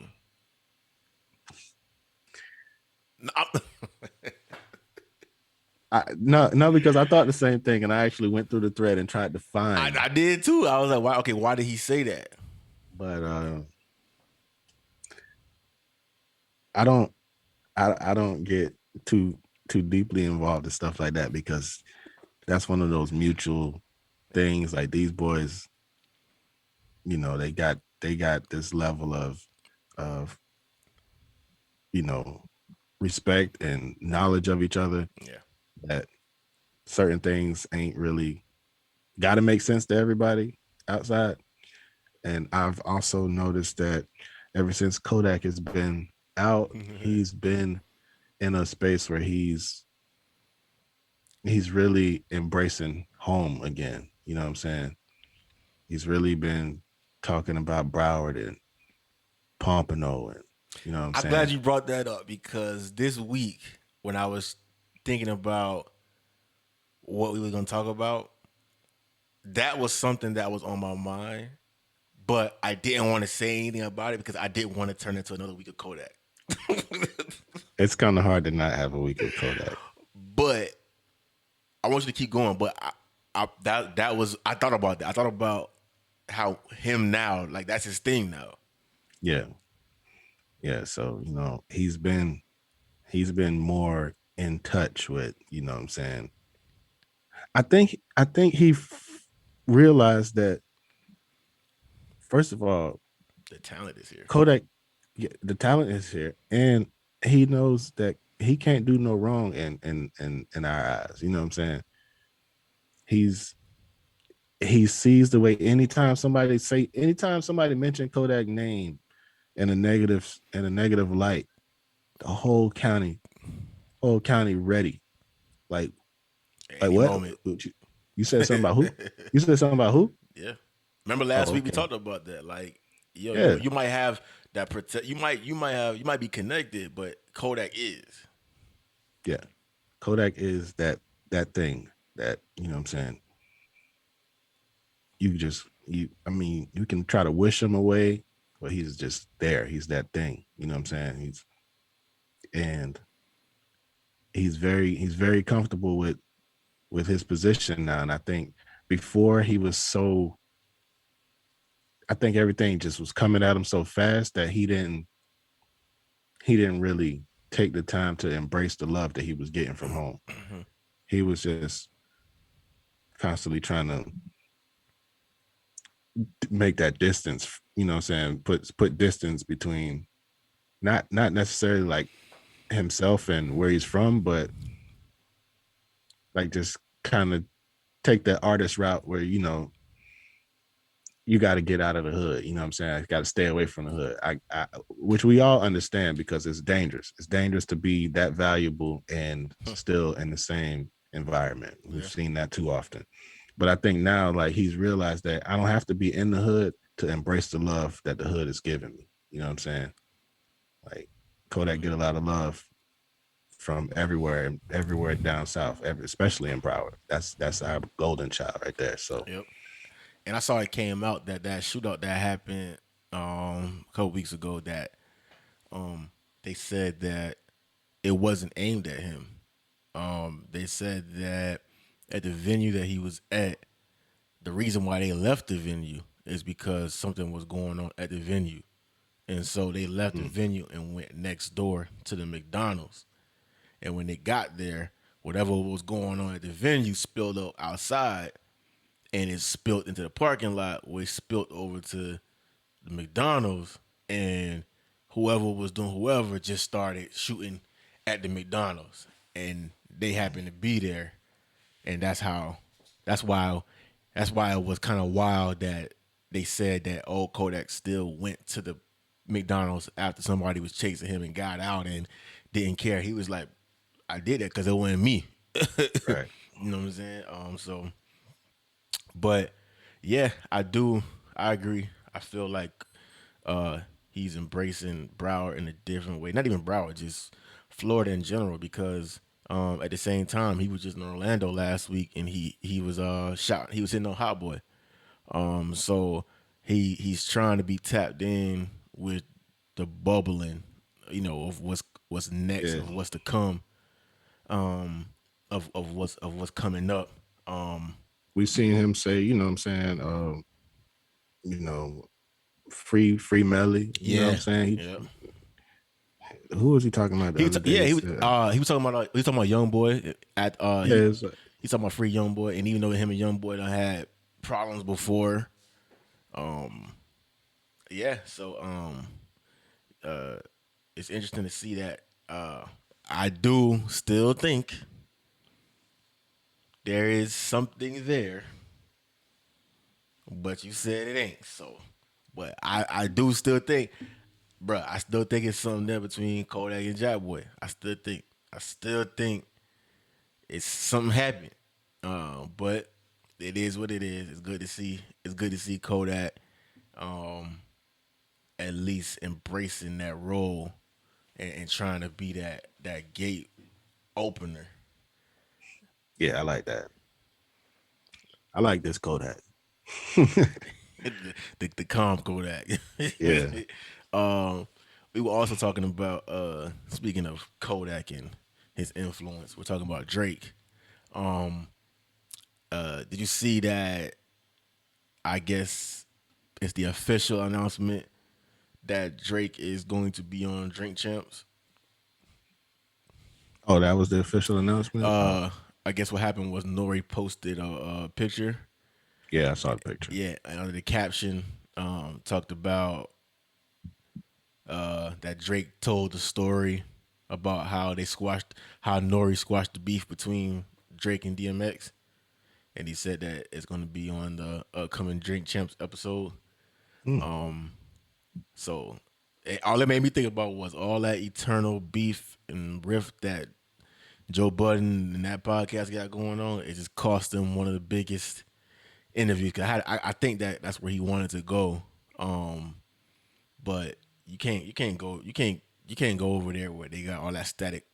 No, because I thought the same thing, and I actually went through the thread and tried to find. I did too. I was like, why did he say that? But I don't get too deeply involved in stuff like that, because that's one of those mutual things. Like, these boys, they got this level of respect and knowledge of each other. Yeah. That certain things ain't really got to make sense to everybody outside. And I've also noticed that ever since Kodak has been out, he's been in a space where he's really embracing home again. You know what I'm saying? He's really been talking about Broward and Pompano and you know what I'm I'm saying? glad you brought that up because this week when I was thinking about what we were gonna talk about, that was something that was on my mind, but I didn't want to say anything about it because I didn't want to turn into another week of Kodak. It's kind of hard to not have a week of Kodak. But I want you to keep going. But that was I thought about that. I thought about how him now, like that's his thing now. Yeah. Yeah. So, you know, he's been more in touch with, you know what I'm saying? I think he realized that first of all, The talent is here. Kodak, yeah, the talent is here, and he knows that he can't do no wrong in our eyes. You know what I'm saying? He sees the way anytime somebody mentioned Kodak name in a negative light, the whole county ready. Like Any what? moment. You said something about who? You said something about who? Yeah. Remember last week we Okay. talked about that. Like, yo, Yeah. you might have that protect. You might be connected, but Kodak is. Yeah. Kodak is that thing that, you know what I'm saying? You can try to wish him away, but he's just there. He's that thing. You know what I'm saying? And he's very comfortable with his position now. And I think before he was so I think everything just was coming at him so fast that he didn't really take the time to embrace the love that he was getting from home. He was just constantly trying to make that distance, you know what I'm saying? Put distance between not necessarily like himself and where he's from, but like just kind of take that artist route where, you know, you got to get out of the hood. You know what I'm saying? I got to stay away from the hood. Which we all understand because it's dangerous. It's dangerous to be that valuable and still in the same environment. We've seen that too often. But I think now, like, he's realized that I don't have to be in the hood to embrace the love that the hood is giving me. You know what I'm saying? Like, Kodak get a lot of love from everywhere down south, especially in Broward. That's our golden child right there. So Yep. And I saw it came out that shootout that happened a couple weeks ago that they said that it wasn't aimed at him. They said that at the venue that he was at, the reason why they left the venue is because something was going on at the venue. And so they left the venue and went next door to the McDonald's. And when they got there, whatever was going on at the venue spilled out outside and it spilled into the parking lot, which spilled over to the McDonald's. And whoever just started shooting at the McDonald's. And they happened to be there. And that's why it was kind of wild that they said that old Kodak still went to the McDonald's after somebody was chasing him and got out and didn't care. He was like, I did it because it wasn't me. right. You know what I'm saying? But yeah, I agree. I feel like he's embracing Broward in a different way. Not even Broward, just Florida in general, because at the same time he was just in Orlando last week and he was shot. He was hitting on Hot Boy. So he's trying to be tapped in with the bubbling, you know, of what's next, Yeah. of what's to come, of what's coming up. We've seen him say, you know what I'm saying, you know, free Melly. You know what I'm saying? Yeah. Who was he talking about the other day? He was talking about Young Boy at it's he's talking about free Young Boy, and even though him and Young Boy done had problems before, it's interesting to see that. I do still think there is something there, but you said it ain't. So, but I do still think, bruh, I still think it's something there between Kodak and Jack Boy. I still think it's something happened. But it is what it is. It's good to see. It's good to see Kodak, um, at least embracing that role and trying to be that gate opener. Yeah, I like that. I like this Kodak. The calm Kodak. Yeah. um, we were also talking about speaking of Kodak and his influence. We're talking about Drake. Um, did you see that? I guess it's the official announcement that Drake is going to be on Drink Champs. Oh, that was the official announcement. I guess what happened was Nori posted a picture. Yeah, I saw the picture. Yeah, and under the caption, talked about that Drake told the story about how Nori squashed the beef between Drake and DMX, and he said that it's going to be on the upcoming Drink Champs episode. So all it made me think about was all that eternal beef and rift that Joe Budden and that podcast got going on. It just cost them one of the biggest interviews. 'Cause I think that's where he wanted to go, but you can't go over there where they got all that static,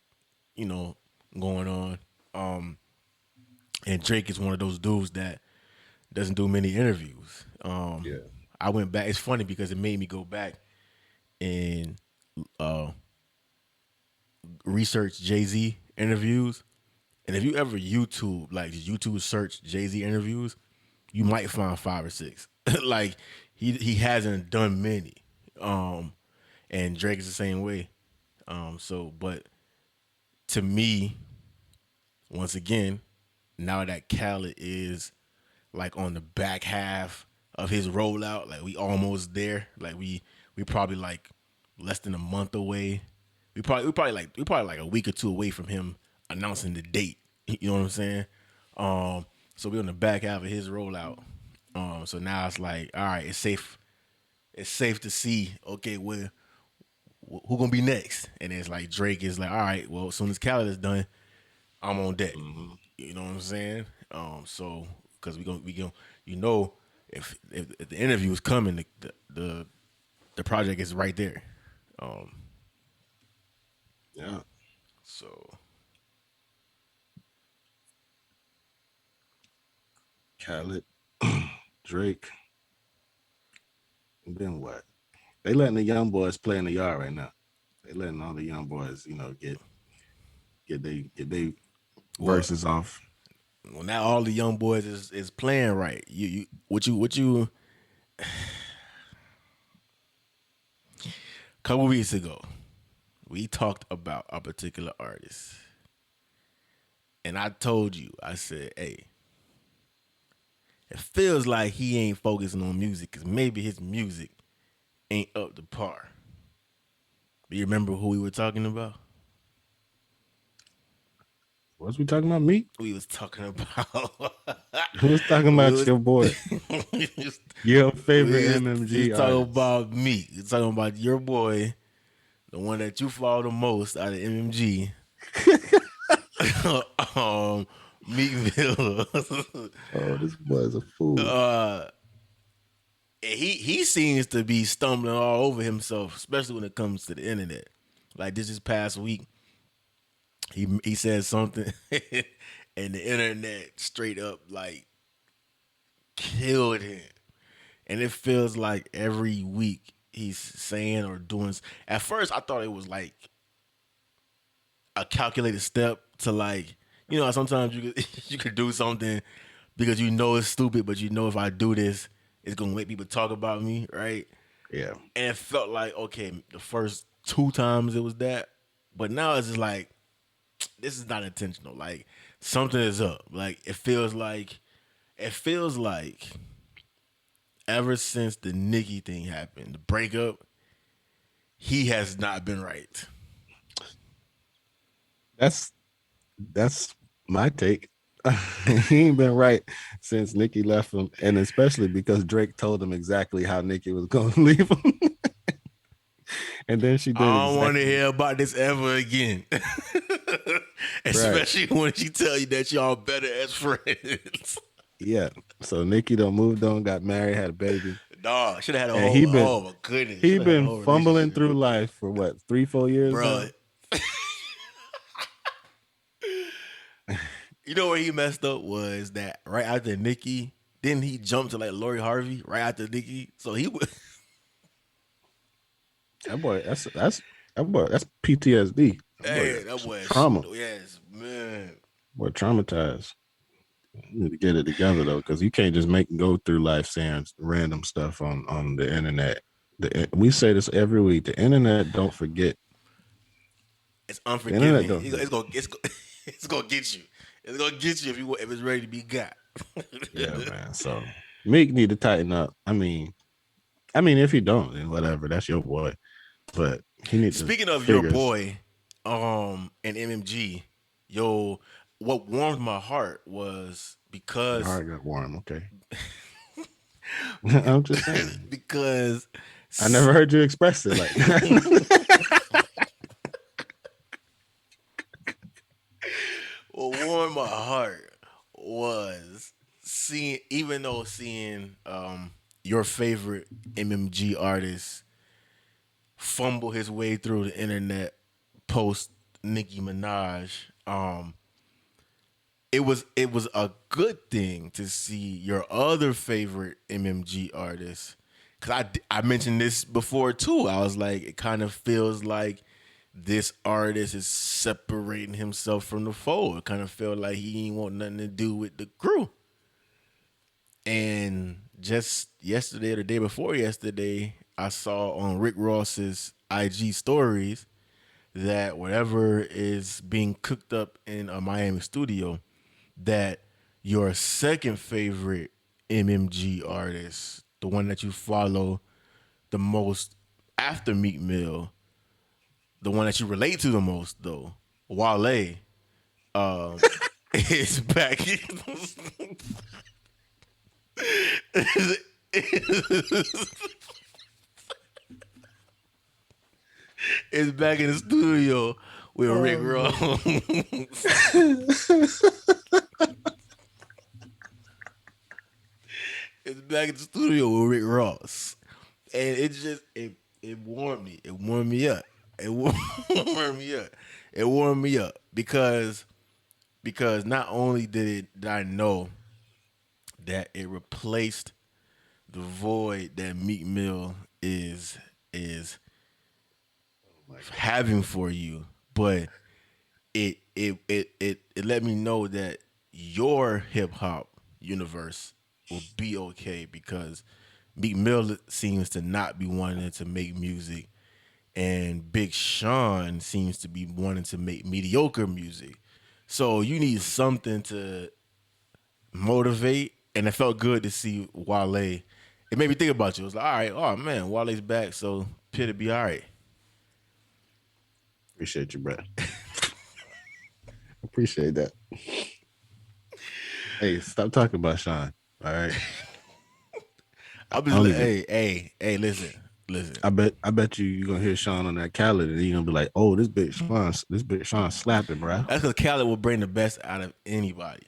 going on. And Drake is one of those dudes that doesn't do many interviews. Yeah. I went back. It's funny because it made me go back and research Jay-Z interviews. And if you ever YouTube search Jay-Z interviews, you might find 5 or 6. Like he hasn't done many. And Drake is the same way. But to me, once again, now that Khaled is like on the back half of his rollout, like we almost there. Like we probably like less than a month away. We probably like a week or two away from him announcing the date. You know what I'm saying? So we're on the back half of his rollout. So now it's like, all right, it's safe. It's safe to see. Okay, who gonna be next? And it's like Drake is like, all right, well, as soon as Khaled is done, I'm on deck. You know what I'm saying? So because we gonna if the interview is coming, the project is right there. Yeah. So Khaled, Drake, and then what? They letting the young boys play in the yard right now. They letting all the young boys, get they verses off. well, now all the young boys is playing right. What you couple weeks ago, we talked about a particular artist. And I told you, I said, hey, it feels like he ain't focusing on music because maybe his music ain't up to par. Do you remember who we were talking about? Was we talking about me? We was talking about Who was talking about your boy? Your favorite MMG We was talking artist. about me. We was talking about your boy, the one that you follow the most out of MMG. Meek Mill. Oh, this boy's a fool. He seems to be stumbling all over himself, especially when it comes to the internet. Like this past week, he said something, and the internet straight up like killed him. And it feels like every week he's saying or doing. At first, I thought it was like a calculated step to like, sometimes you could do something because you know it's stupid, but you know if I do this, it's gonna make people talk about me, right? Yeah. And it felt like, okay, the first 2 times it was that, but now it's just like, this is not intentional. Like something is up. Like it feels like ever since the Nicki thing happened, the breakup, he has not been right. That's my take. he ain't been right since Nicki left him, and especially because Drake told him exactly how Nicki was going to leave him, and then she did. I don't want to hear about this ever again. Especially when she tell you that y'all better as friends. Yeah. So Nicki done moved on, got married, had a baby. Dog, should have had a And whole. Oh my goodness, He shoulda had a been whole fumbling relationship. through life for what, 3-4 years, Bro. You know where he messed up was that right after Nicki, didn't he jump to like Lori Harvey right after Nicki? So he was. That boy, that's PTSD. That boy trauma. Yes, man. We're traumatized. You need to get it together though, because you can't just go through life saying random stuff on the internet. We say this every week. The internet don't forget. It's unforgiving. It's gonna get you. It's gonna get you if it's ready to be got. Yeah, man. So Meek need to tighten up. I mean, if he don't, then whatever. That's your boy. But he needs. Speaking of your boy, and MMG, what warmed my heart was because your heart got warm. Okay. I'm just saying because I never heard you express it like that. What warmed my heart was seeing your favorite MMG artist fumble his way through the internet post Nicki Minaj. It was a good thing to see your other favorite MMG artist, because I mentioned this before too. I was like, it kind of feels like this artist is separating himself from the fold. It kind of felt like he ain't want nothing to do with the crew. And just yesterday or the day before yesterday, I saw on Rick Ross's IG stories that whatever is being cooked up in a Miami studio, that your second favorite MMG artist, the one that you follow the most after Meek Mill, the one that you relate to the most though, Wale, is back. Is back in the studio with Rick Ross. It's back in the studio with Rick Ross, and it warmed me. It warmed me up. It warmed me up. It warmed me up because not only did I know that it replaced the void that Meek Mill is having for you, but it let me know that your hip hop universe will be okay, because Meek Mill seems to not be wanting to make music, and Big Sean seems to be wanting to make mediocre music. So you need something to motivate, and it felt good to see Wale. It made me think about you. It was like, all right, oh man, Wale's back, so Pitt will be all right. Appreciate you, bro. Appreciate that. Hey, stop talking about Sean. All right. I'm just like, hey, listen. I bet you're gonna hear Sean on that Khaled, and you're gonna be like, oh, this bitch Sean slapping, bro. That's because Khaled will bring the best out of anybody.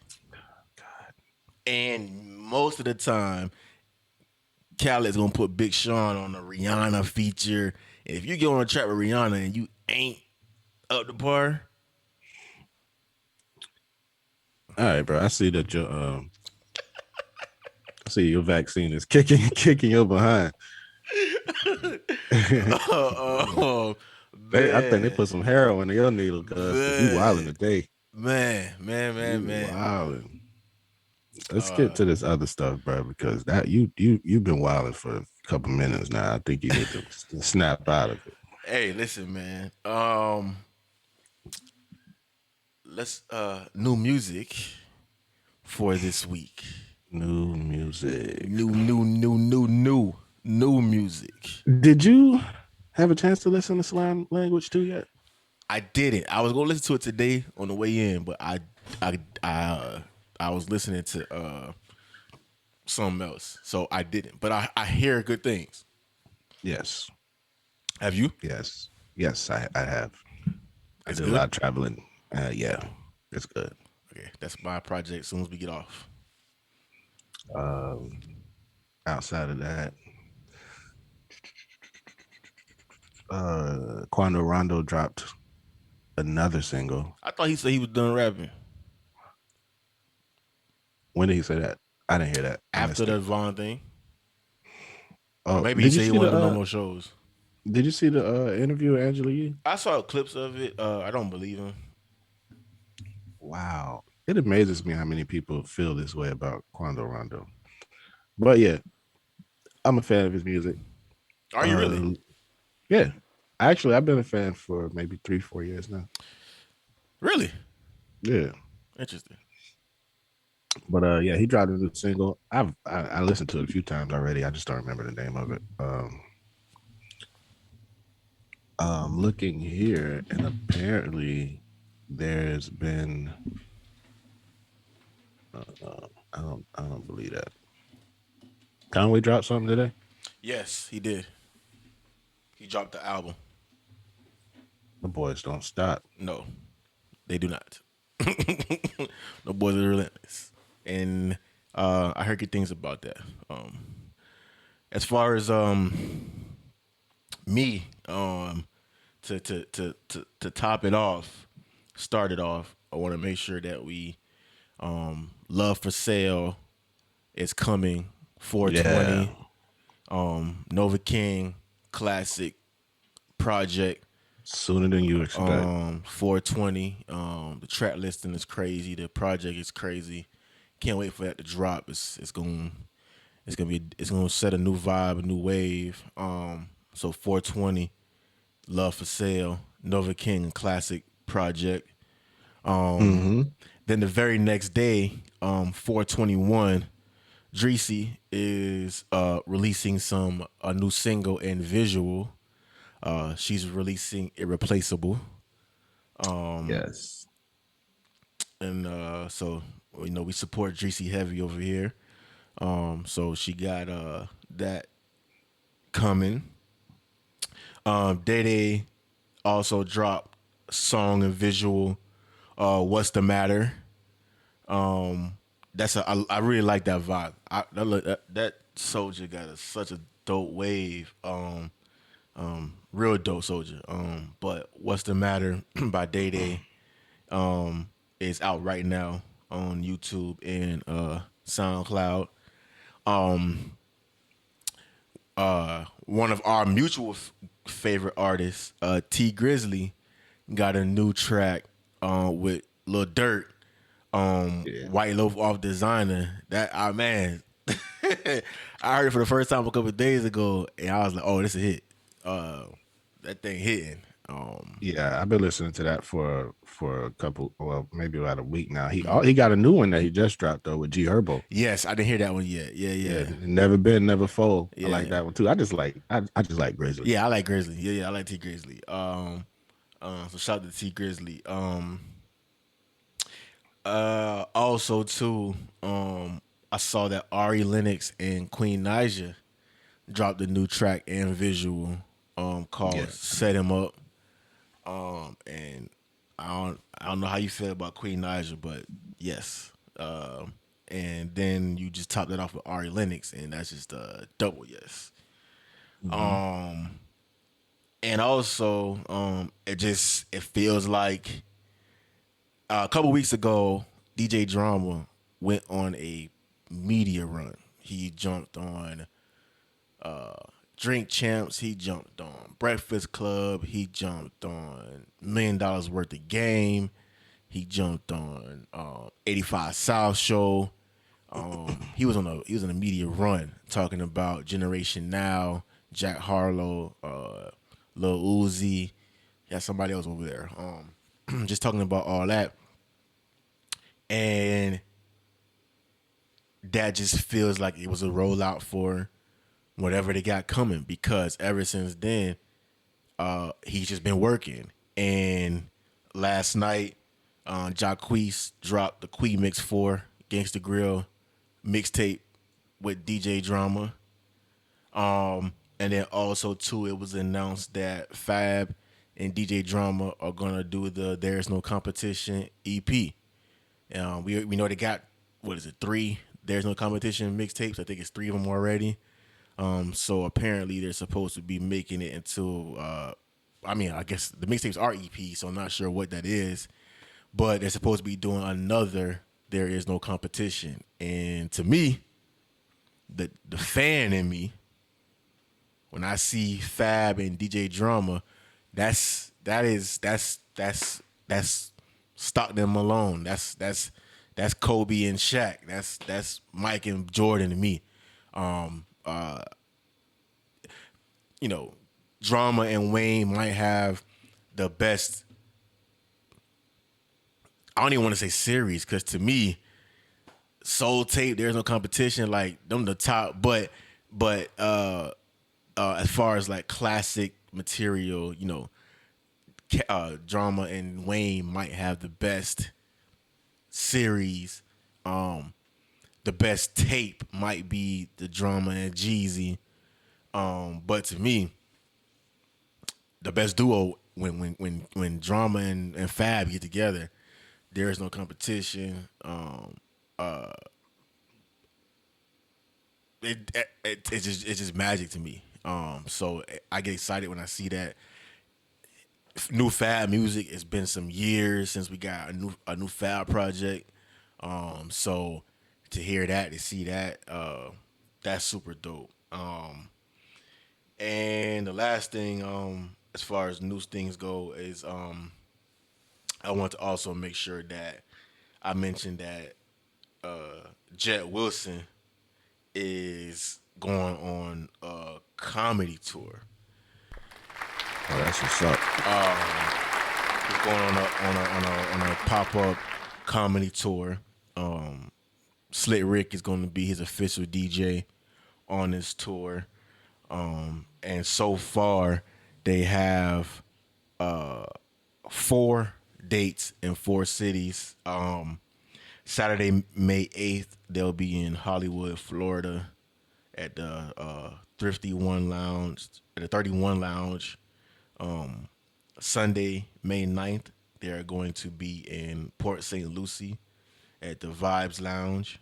God. And most of the time, Khaled's gonna put Big Sean on a Rihanna feature. And if you get on a track with Rihanna and you ain't up to par, all right, bro. I see that your vaccine is kicking your behind. I think they put some heroin in your needle, cuz you wilding today. Man. Wilding. Let's get to this other stuff, bro, because that you've been wilding for a couple minutes now. I think you need to snap out of it. Hey, listen, man. Let's new music for this week. New music. New music. Did you have a chance to listen to Slime Language 2 yet? I didn't. I was gonna listen to it today on the way in, but I I was listening to something else, so I didn't. But I hear good things. Yes. Have you? Yes, I have. I It's did a good. lot of traveling. Yeah, it's good. Okay, that's my project. As soon as we get off. Um, outside of that, Quando Rondo dropped another single. I thought he said he was done rapping When did he say that? I didn't hear that. I after missed the it. Vaughn thing, or Oh, maybe he said he wanted to do no more shows. did you see the interview with Angela Yee? I saw clips of it. I don't believe him. Wow. It amazes me how many people feel this way about Quando Rondo. But yeah, I'm a fan of his music. Are you really? Yeah. Actually, I've been a fan for maybe 3-4 years now. Really Yeah. interesting. But yeah, he dropped a new single. I listened to it a few times already. I just don't remember the name of it. Looking here, and apparently there's been I don't believe that. Conway dropped something today. Yes, he did. He dropped the album. The boys don't stop. No, they do not. The boys are relentless, and I heard good things about that. As far as me, to top it off, start it off, I want to make sure that we Love for Sale is coming 420. Nova King classic project. Sooner than you expect. 420. The track listing is crazy. The project is crazy. Can't wait for that to drop. It's gonna set a new vibe, a new wave. So 420, Love for Sale, Nova King classic project. Then the very next day, 421, Dreesy is releasing a new single and visual. She's releasing Irreplaceable. Yes. And so we support Dreesy heavy over here. So she got that coming. Day Day also dropped song and visual. What's the Matter? I really like that vibe. That Soldier got such a dope wave. Real dope Soldier. But What's the Matter by Day Day is out right now on YouTube and SoundCloud. One of our mutual favorite artists, T Grizzly, got a new track with Lil Durk, White Loaf off Designer. That man, I heard it for the first time a couple of days ago, and I was like, "Oh, this is a hit." That thing hitting. Yeah, I've been listening to that for a couple, well, maybe about a week now. He got a new one that he just dropped though with G Herbo. Yes, I didn't hear that one yet. Yeah. Never Been, Never Fold. Yeah. I like that one too. I just like Grizzly. Yeah, I like Grizzly. Yeah, I like T Grizzly. So shout out to T Grizzly. Also too, I saw that Ari Lennox and Queen Naija dropped a new track and visual called Set Him Up. And I don't know how you feel about Queen Naija, but yes. And then you just top that off with Ari Lennox, and that's just a double yes. And also, it feels like a couple weeks ago, DJ Drama went on a media run. He jumped on Drink Champs. He jumped on Breakfast Club. He jumped on $1 Million Worth of Game. He jumped on 85 South Show. He was on a media run talking about Generation Now, Jack Harlow, Lil Uzi. Yeah, somebody else over there. Just talking about all that. And that just feels like it was a rollout for whatever they got coming, because ever since then, he's just been working. And last night, Jacquees dropped the Quee Mix 4. Gangsta Grill mixtape with DJ Drama. And then also too, it was announced that Fab and DJ Drama are gonna do the There's No Competition EP. We know they got, what is it, 3 There's No Competition mixtapes. I think it's 3 of them already. So apparently they're supposed to be making it into I guess the mixtapes are EP, so I'm not sure what that is. But they're supposed to be doing another There Is No Competition. And to me, the fan in me, when I see Fab and DJ Drama, that's Stockton Malone. That's Kobe and Shaq. That's Mike and Jordan to me. Drama and Wayne might have the best. I don't even want to say series, because to me, Soul Tape, There's No Competition, like them the top. But as far as like classic material, Drama and Wayne might have the best series. The best tape might be the Drama and Jeezy. But to me, the best duo when Drama and Fab get together, There Is No Competition. It's just magic to me. So I get excited when I see that. New Fab music. It's been some years since we got a new Fab project. So to hear that, to see that, that's super dope. And the last thing, as far as new things go, is I want to also make sure that I mentioned that Jet Wilson is going on a comedy tour. Oh, that's what's up. He's going on a pop-up comedy tour. Slick Rick is going to be his official DJ on this tour. And so far, they have 4 dates in 4 cities. Saturday, May 8th, they'll be in Hollywood, Florida, at the Thrifty One Lounge, at the 31 Lounge. Sunday, May 9th, they're going to be in Port St. Lucie at the Vibes Lounge.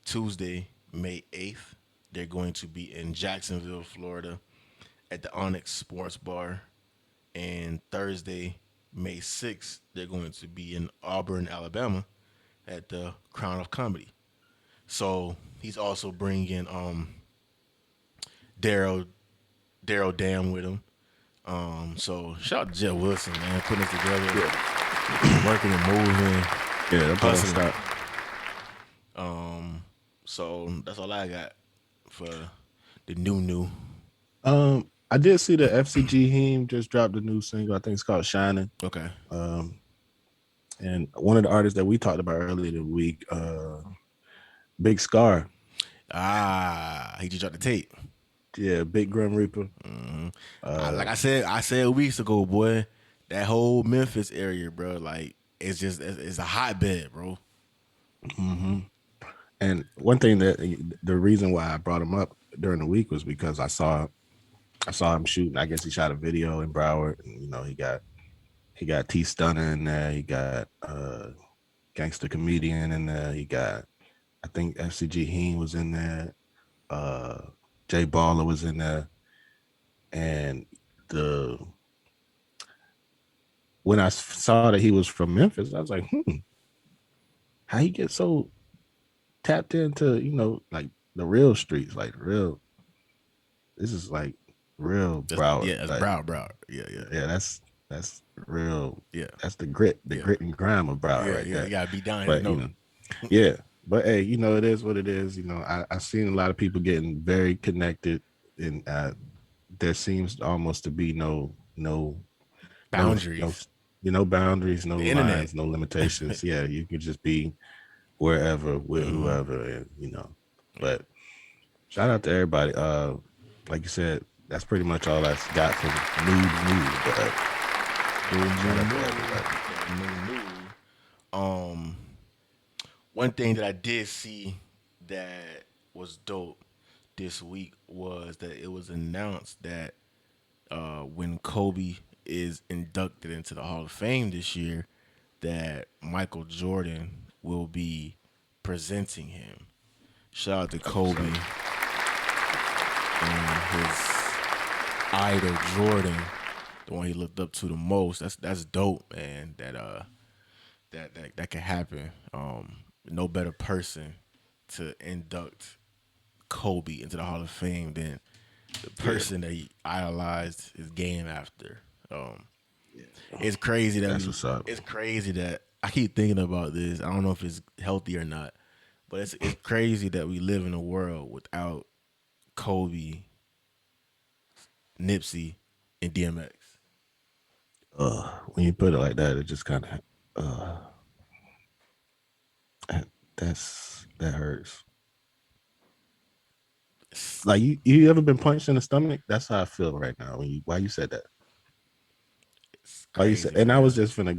Tuesday, May 8th, they're going to be in Jacksonville, Florida at the Onyx Sports Bar. And Thursday, May 6th, they're going to be in Auburn, Alabama at the Crown of Comedy. So he's also bringing Daryl Dam with him. So shout out to Jet Wilson, man, putting it together, working and moving. Yeah, that's stop. So that's all I got for the new. I did see the FCG Heme just dropped a new single. I think it's called Shining. Okay. And one of the artists that we talked about earlier this week, Big Scar. He just dropped the tape. Yeah, Big Grim Reaper. Mm-hmm. Like I said weeks ago, boy, that whole Memphis area, bro, like it's a hotbed, bro. Mm-hmm. And one thing that the reason why I brought him up during the week was because I saw him shooting. I guess he shot a video in Broward. And, he got T Stunner in there. He got Gangster Comedian in there. He got, I think FCG Heen was in there. Jay Baller was in there. And when I saw that he was from Memphis, I was like, how he get so tapped into, like the real streets, like real. This is like real Broward. Yeah, it's like, Broward. Yeah. Yeah, that's real. Yeah, that's the grit and grime of Broward. Right there. You gotta be down but, here. Yeah, but hey, it is what it is. I've seen a lot of people getting very connected, and there seems almost to be no boundaries. No boundaries, no lines, no limitations. Yeah, you can just be wherever with whoever, and But shout out to everybody. Like you said, that's pretty much all I got for news. But shout out to everybody. One thing that I did see that was dope this week was that it was announced that when Kobe is inducted into the Hall of Fame this year, that Michael Jordan will be presenting him. Shout out to Kobe and his idol Jordan, the one he looked up to the most. That's dope, man. That can happen. No better person to induct Kobe into the Hall of Fame than the person that he idolized his game after. It's crazy that That's what's up. it's crazy that I keep thinking about this. I don't know if it's healthy or not, but it's crazy that we live in a world without Kobe, Nipsey, and DMX. When you put it like that, it just kind of that hurts. Like you ever been punched in the stomach? That's how I feel right now. Why you said that? Why you said? And I was just finna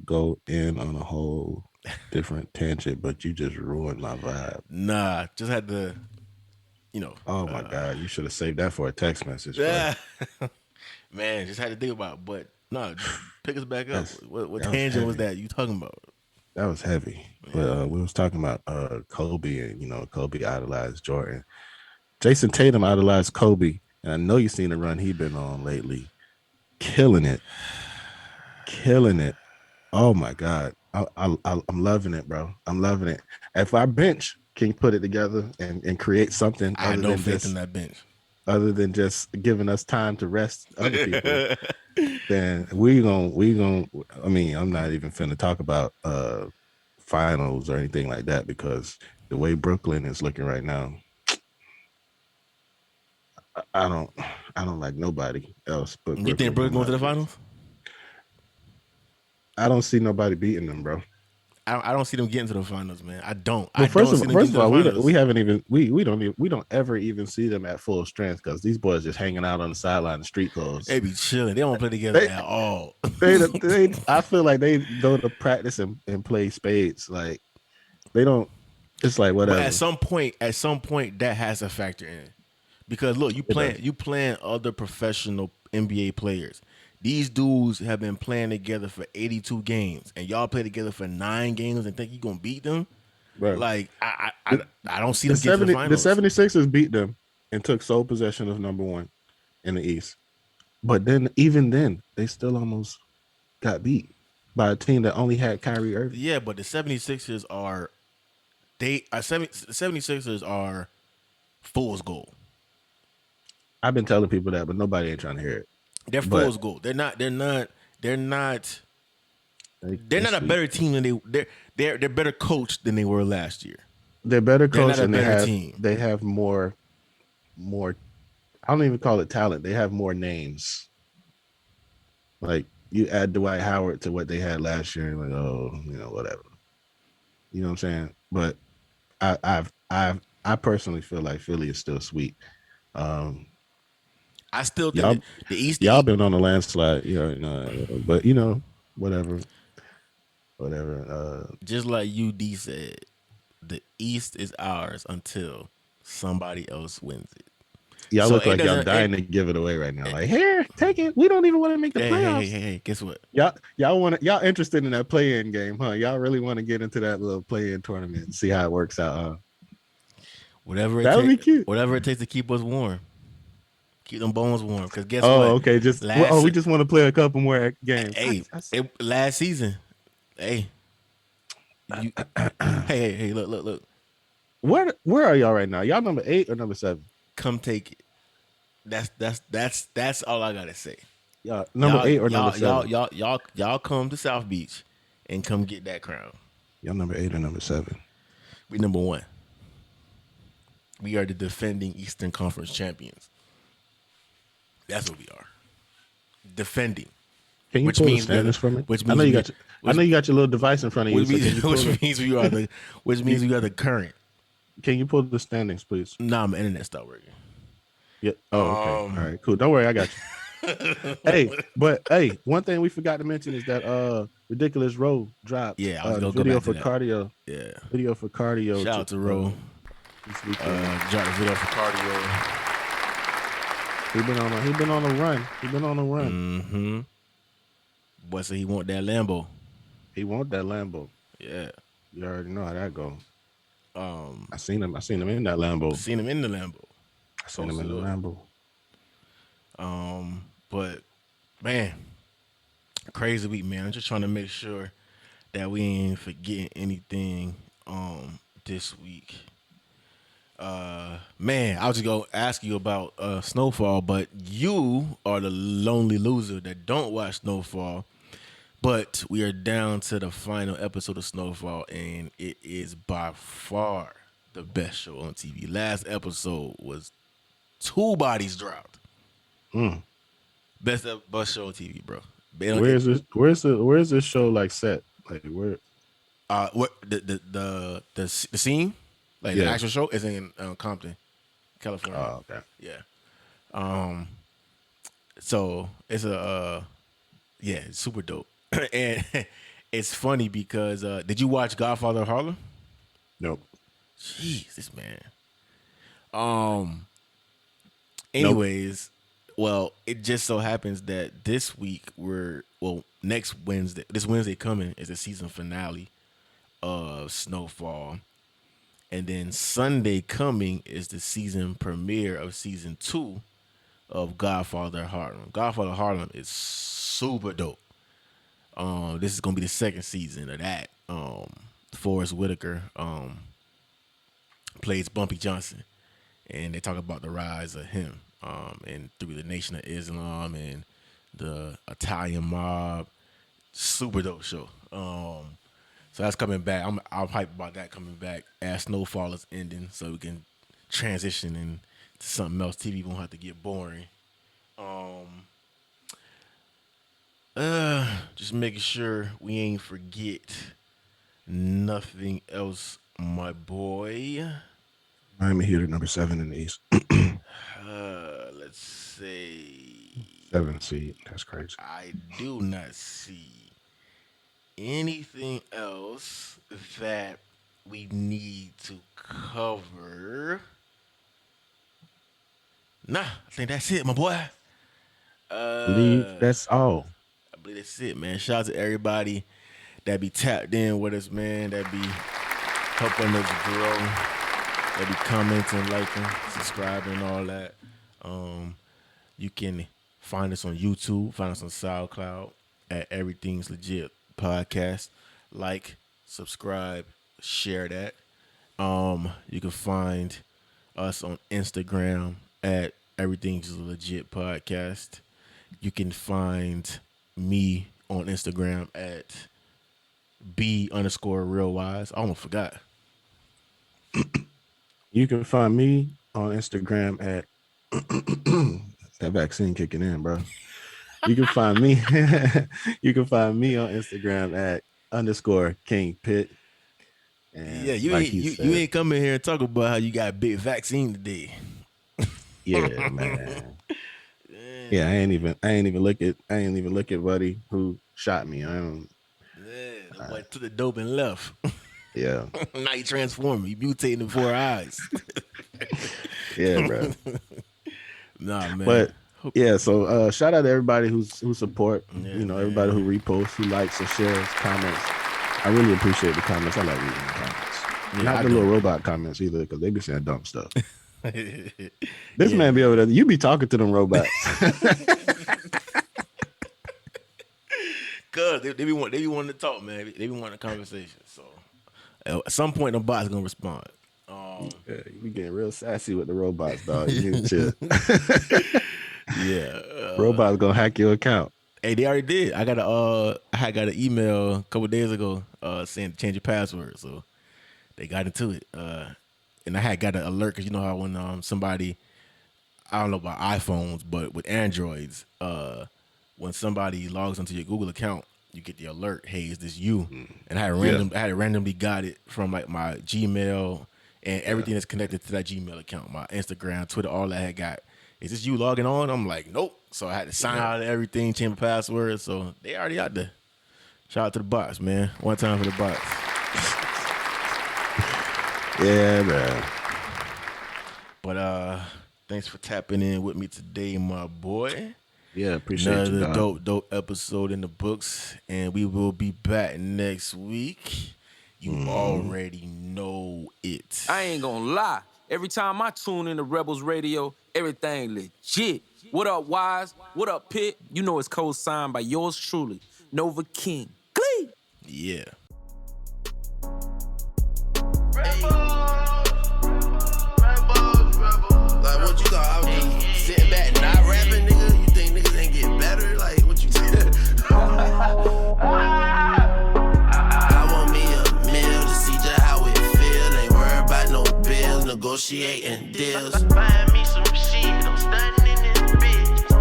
go in on a whole different tangent, but you just ruined my vibe. Nah, just had to, Oh my God, you should have saved that for a text message. Yeah. Man, just had to think about it. But no, pick us back up. What tangent was that you talking about? That was heavy. But we was talking about Kobe, and Kobe idolized Jordan. Jason Tatum idolized Kobe, and I know you've seen the run he been on lately. Killing it. Oh my God, I'm loving it, bro. I'm loving it. If our bench can put it together and create something, I have no faith in that bench. Other than just giving us time to rest other people, then we gonna. I mean, I'm not even finna talk about finals or anything like that, because the way Brooklyn is looking right now, I don't like nobody else but You think Brooklyn going to the finals? I don't see nobody beating them, bro. I don't see them getting to the finals, man. I don't. Well, first of all, we don't ever even see them at full strength, because these boys just hanging out on the sideline in street clothes. They be chilling. They don't play together at all. I feel like they go to practice and play spades. Like they don't. It's like whatever. But at some point, that has to factor in, because look, you playing other professional NBA players. These dudes have been playing together for 82 games, and y'all play together for 9 games and think you're going to beat them? Right. Like, I don't see them getting to the finals. The 76ers beat them and took sole possession of number 1 in the East. But then, even then, they still almost got beat by a team that only had Kyrie Irving. Yeah, but the 76ers are – the 76ers are fool's gold. I've been telling people that, but nobody ain't trying to hear it. They're fool's gold. They're not a better team than they're better coached than they were last year. They're better coached, and team. They have more. I don't even call it talent. They have more names. Like, you add Dwight Howard to what they had last year, and like, whatever. You know what I'm saying? But I personally feel like Philly is still sweet. I still think the East. Y'all been on a landslide, but whatever. Just like UD said, the East is ours until somebody else wins it. Y'all look like y'all dying to give it away right now. Like, here, take it. We don't even want to make the playoffs. Hey, guess what? Y'all interested in that play-in game, huh? Y'all really want to get into that little play-in tournament and see how it works out, huh? That would be cute. Whatever it takes to keep us warm. Keep them bones warm. Because guess what? Oh, okay. We just want to play a couple more games. Hey, last season. Hey. Hey, look. Where are y'all right now? Y'all number 8 or number 7? Come take it. That's all I gotta say. Y'all number 8 or number 7? Y'all come to South Beach and come get that crown. Y'all number 8 or number 7? We number 1. We are the defending Eastern Conference champions. That's what we are. Defending. Can you pull the standings for me? I know you got your little device in front of you. Which means we are the current. Can you pull the standings, please? Nah, my internet stopped working. Yeah. Oh, okay. All right, cool. Don't worry, I got you. Hey, one thing we forgot to mention is that Ridiculous Row dropped Yeah, I was the gonna go video back to for that. cardio. Yeah. Video for cardio. Shout out to Ro. This weekend. Dropped a video for cardio. He been on a run. He been on a run. Mm-hmm. Boy said he want that Lambo. He want that Lambo. Yeah. You already know how that go. I seen him in that Lambo. Seen him in the Lambo. I seen him in the Lambo. But man, crazy week, man. I'm just trying to make sure that we ain't forgetting anything this week. Man, I was just gonna ask you about Snowfall, but you are the lonely loser that don't watch Snowfall. But we are down to the final episode of Snowfall, and it is by far the best show on TV. Last episode was 2 bodies dropped. Best show on TV, bro. Where's this show like set? Like where? What the scene, like the actual show is in Compton, California. Oh, okay. Yeah. So it's it's super dope, and it's funny because did you watch Godfather of Harlem? Nope. Jeez, this man. Anyways, well, it just so happens that this week next Wednesday, this Wednesday coming is the season finale of Snowfall. And then Sunday coming is the season premiere of season 2 of Godfather Harlem. Godfather Harlem is super dope. This is gonna be the second season of that. Forrest Whitaker plays Bumpy Johnson, and they talk about the rise of him and through the Nation of Islam and the Italian mob. Super dope show. So that's coming back. I'm hyped about that coming back as Snowfall is ending, so we can transition into something else. TV won't have to get boring. Just making sure we ain't forget nothing else, my boy. Miami Heat at number 7 in the East. Let's see. 7 seed. That's crazy. I do not see anything else that we need to cover. Nah, I think that's it, my boy. I believe that's all. I believe that's it, man. Shout out to everybody that be tapped in with us, man. That be helping us grow. That be commenting, liking, subscribing, and all that. You can find us on YouTube, find us on SoundCloud at Everything's Legit Podcast. Like, subscribe, share that. You can find us on Instagram at Everything's Legit Podcast. You can find me on Instagram at B_realwise. I almost forgot. You can find me on Instagram at that vaccine kicking in, bro. You can find me. You can find me on Instagram at _King Pitt. And Yeah, you ain't coming here and talk about how you got a big vaccine today. Yeah, man. Yeah, I ain't even look at buddy who shot me. I don't. Yeah, the boy took the dope and left. Yeah. Now he transforming. He mutating in 4 eyes. Yeah, bro. Nah, man. But yeah, so shout out to everybody who support. Everybody who reposts, who likes and shares, comments. I really appreciate the comments. I like reading the comments. Yeah, Not the little robot comments either, because they be saying dumb stuff. This man be over there. You be talking to them robots. Cause they be wanting to talk, man. They be wanting a conversation. So at some point, the bot's gonna respond. Yeah, you be getting real sassy with the robots, dog. You need to chill. Yeah, robots gonna hack your account. Hey, they already did. I got an email a couple days ago saying to change your password. So they got into it. And I had got an alert because you know how when somebody, I don't know about iPhones, but with Androids, when somebody logs into your Google account, you get the alert, hey, is this you? And I had randomly got it from like my Gmail and everything that's connected to that Gmail account, my Instagram, Twitter, all that I had got. Is this you logging on? I'm like, nope. So I had to sign out of everything, change my password. So they already out there. Shout out to the box, man. One time for the box. Yeah, man. But thanks for tapping in with me today, my boy. Yeah, appreciate you, Another dog. dope episode in the books, and we will be back next week. You already know it. I ain't gonna lie. Every time I tune into Rebels Radio, everything legit. What up, Wise? What up, Pitt? You know it's co-signed by yours truly, Nova King. Glee! Yeah. Like, what you thought? I was just sitting back not rapping, nigga? You think niggas ain't get better? Like, what you I want me a meal to see just how it feel. Ain't worried about no bills, negotiating deals. Buying me some shit, I'm stunning in this bitch,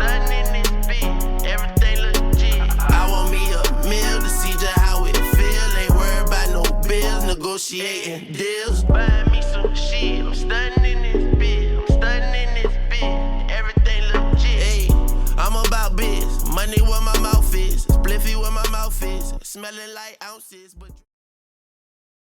everything legit. I want me a meal to see just how it feel. Ain't worried about no bills, negotiating deals. Buying me some shit, I'm stunning in this bitch, everything legit. Hey, I'm about biz, money where my mouth is, spliffy where my mouth is, smelling like ounces, but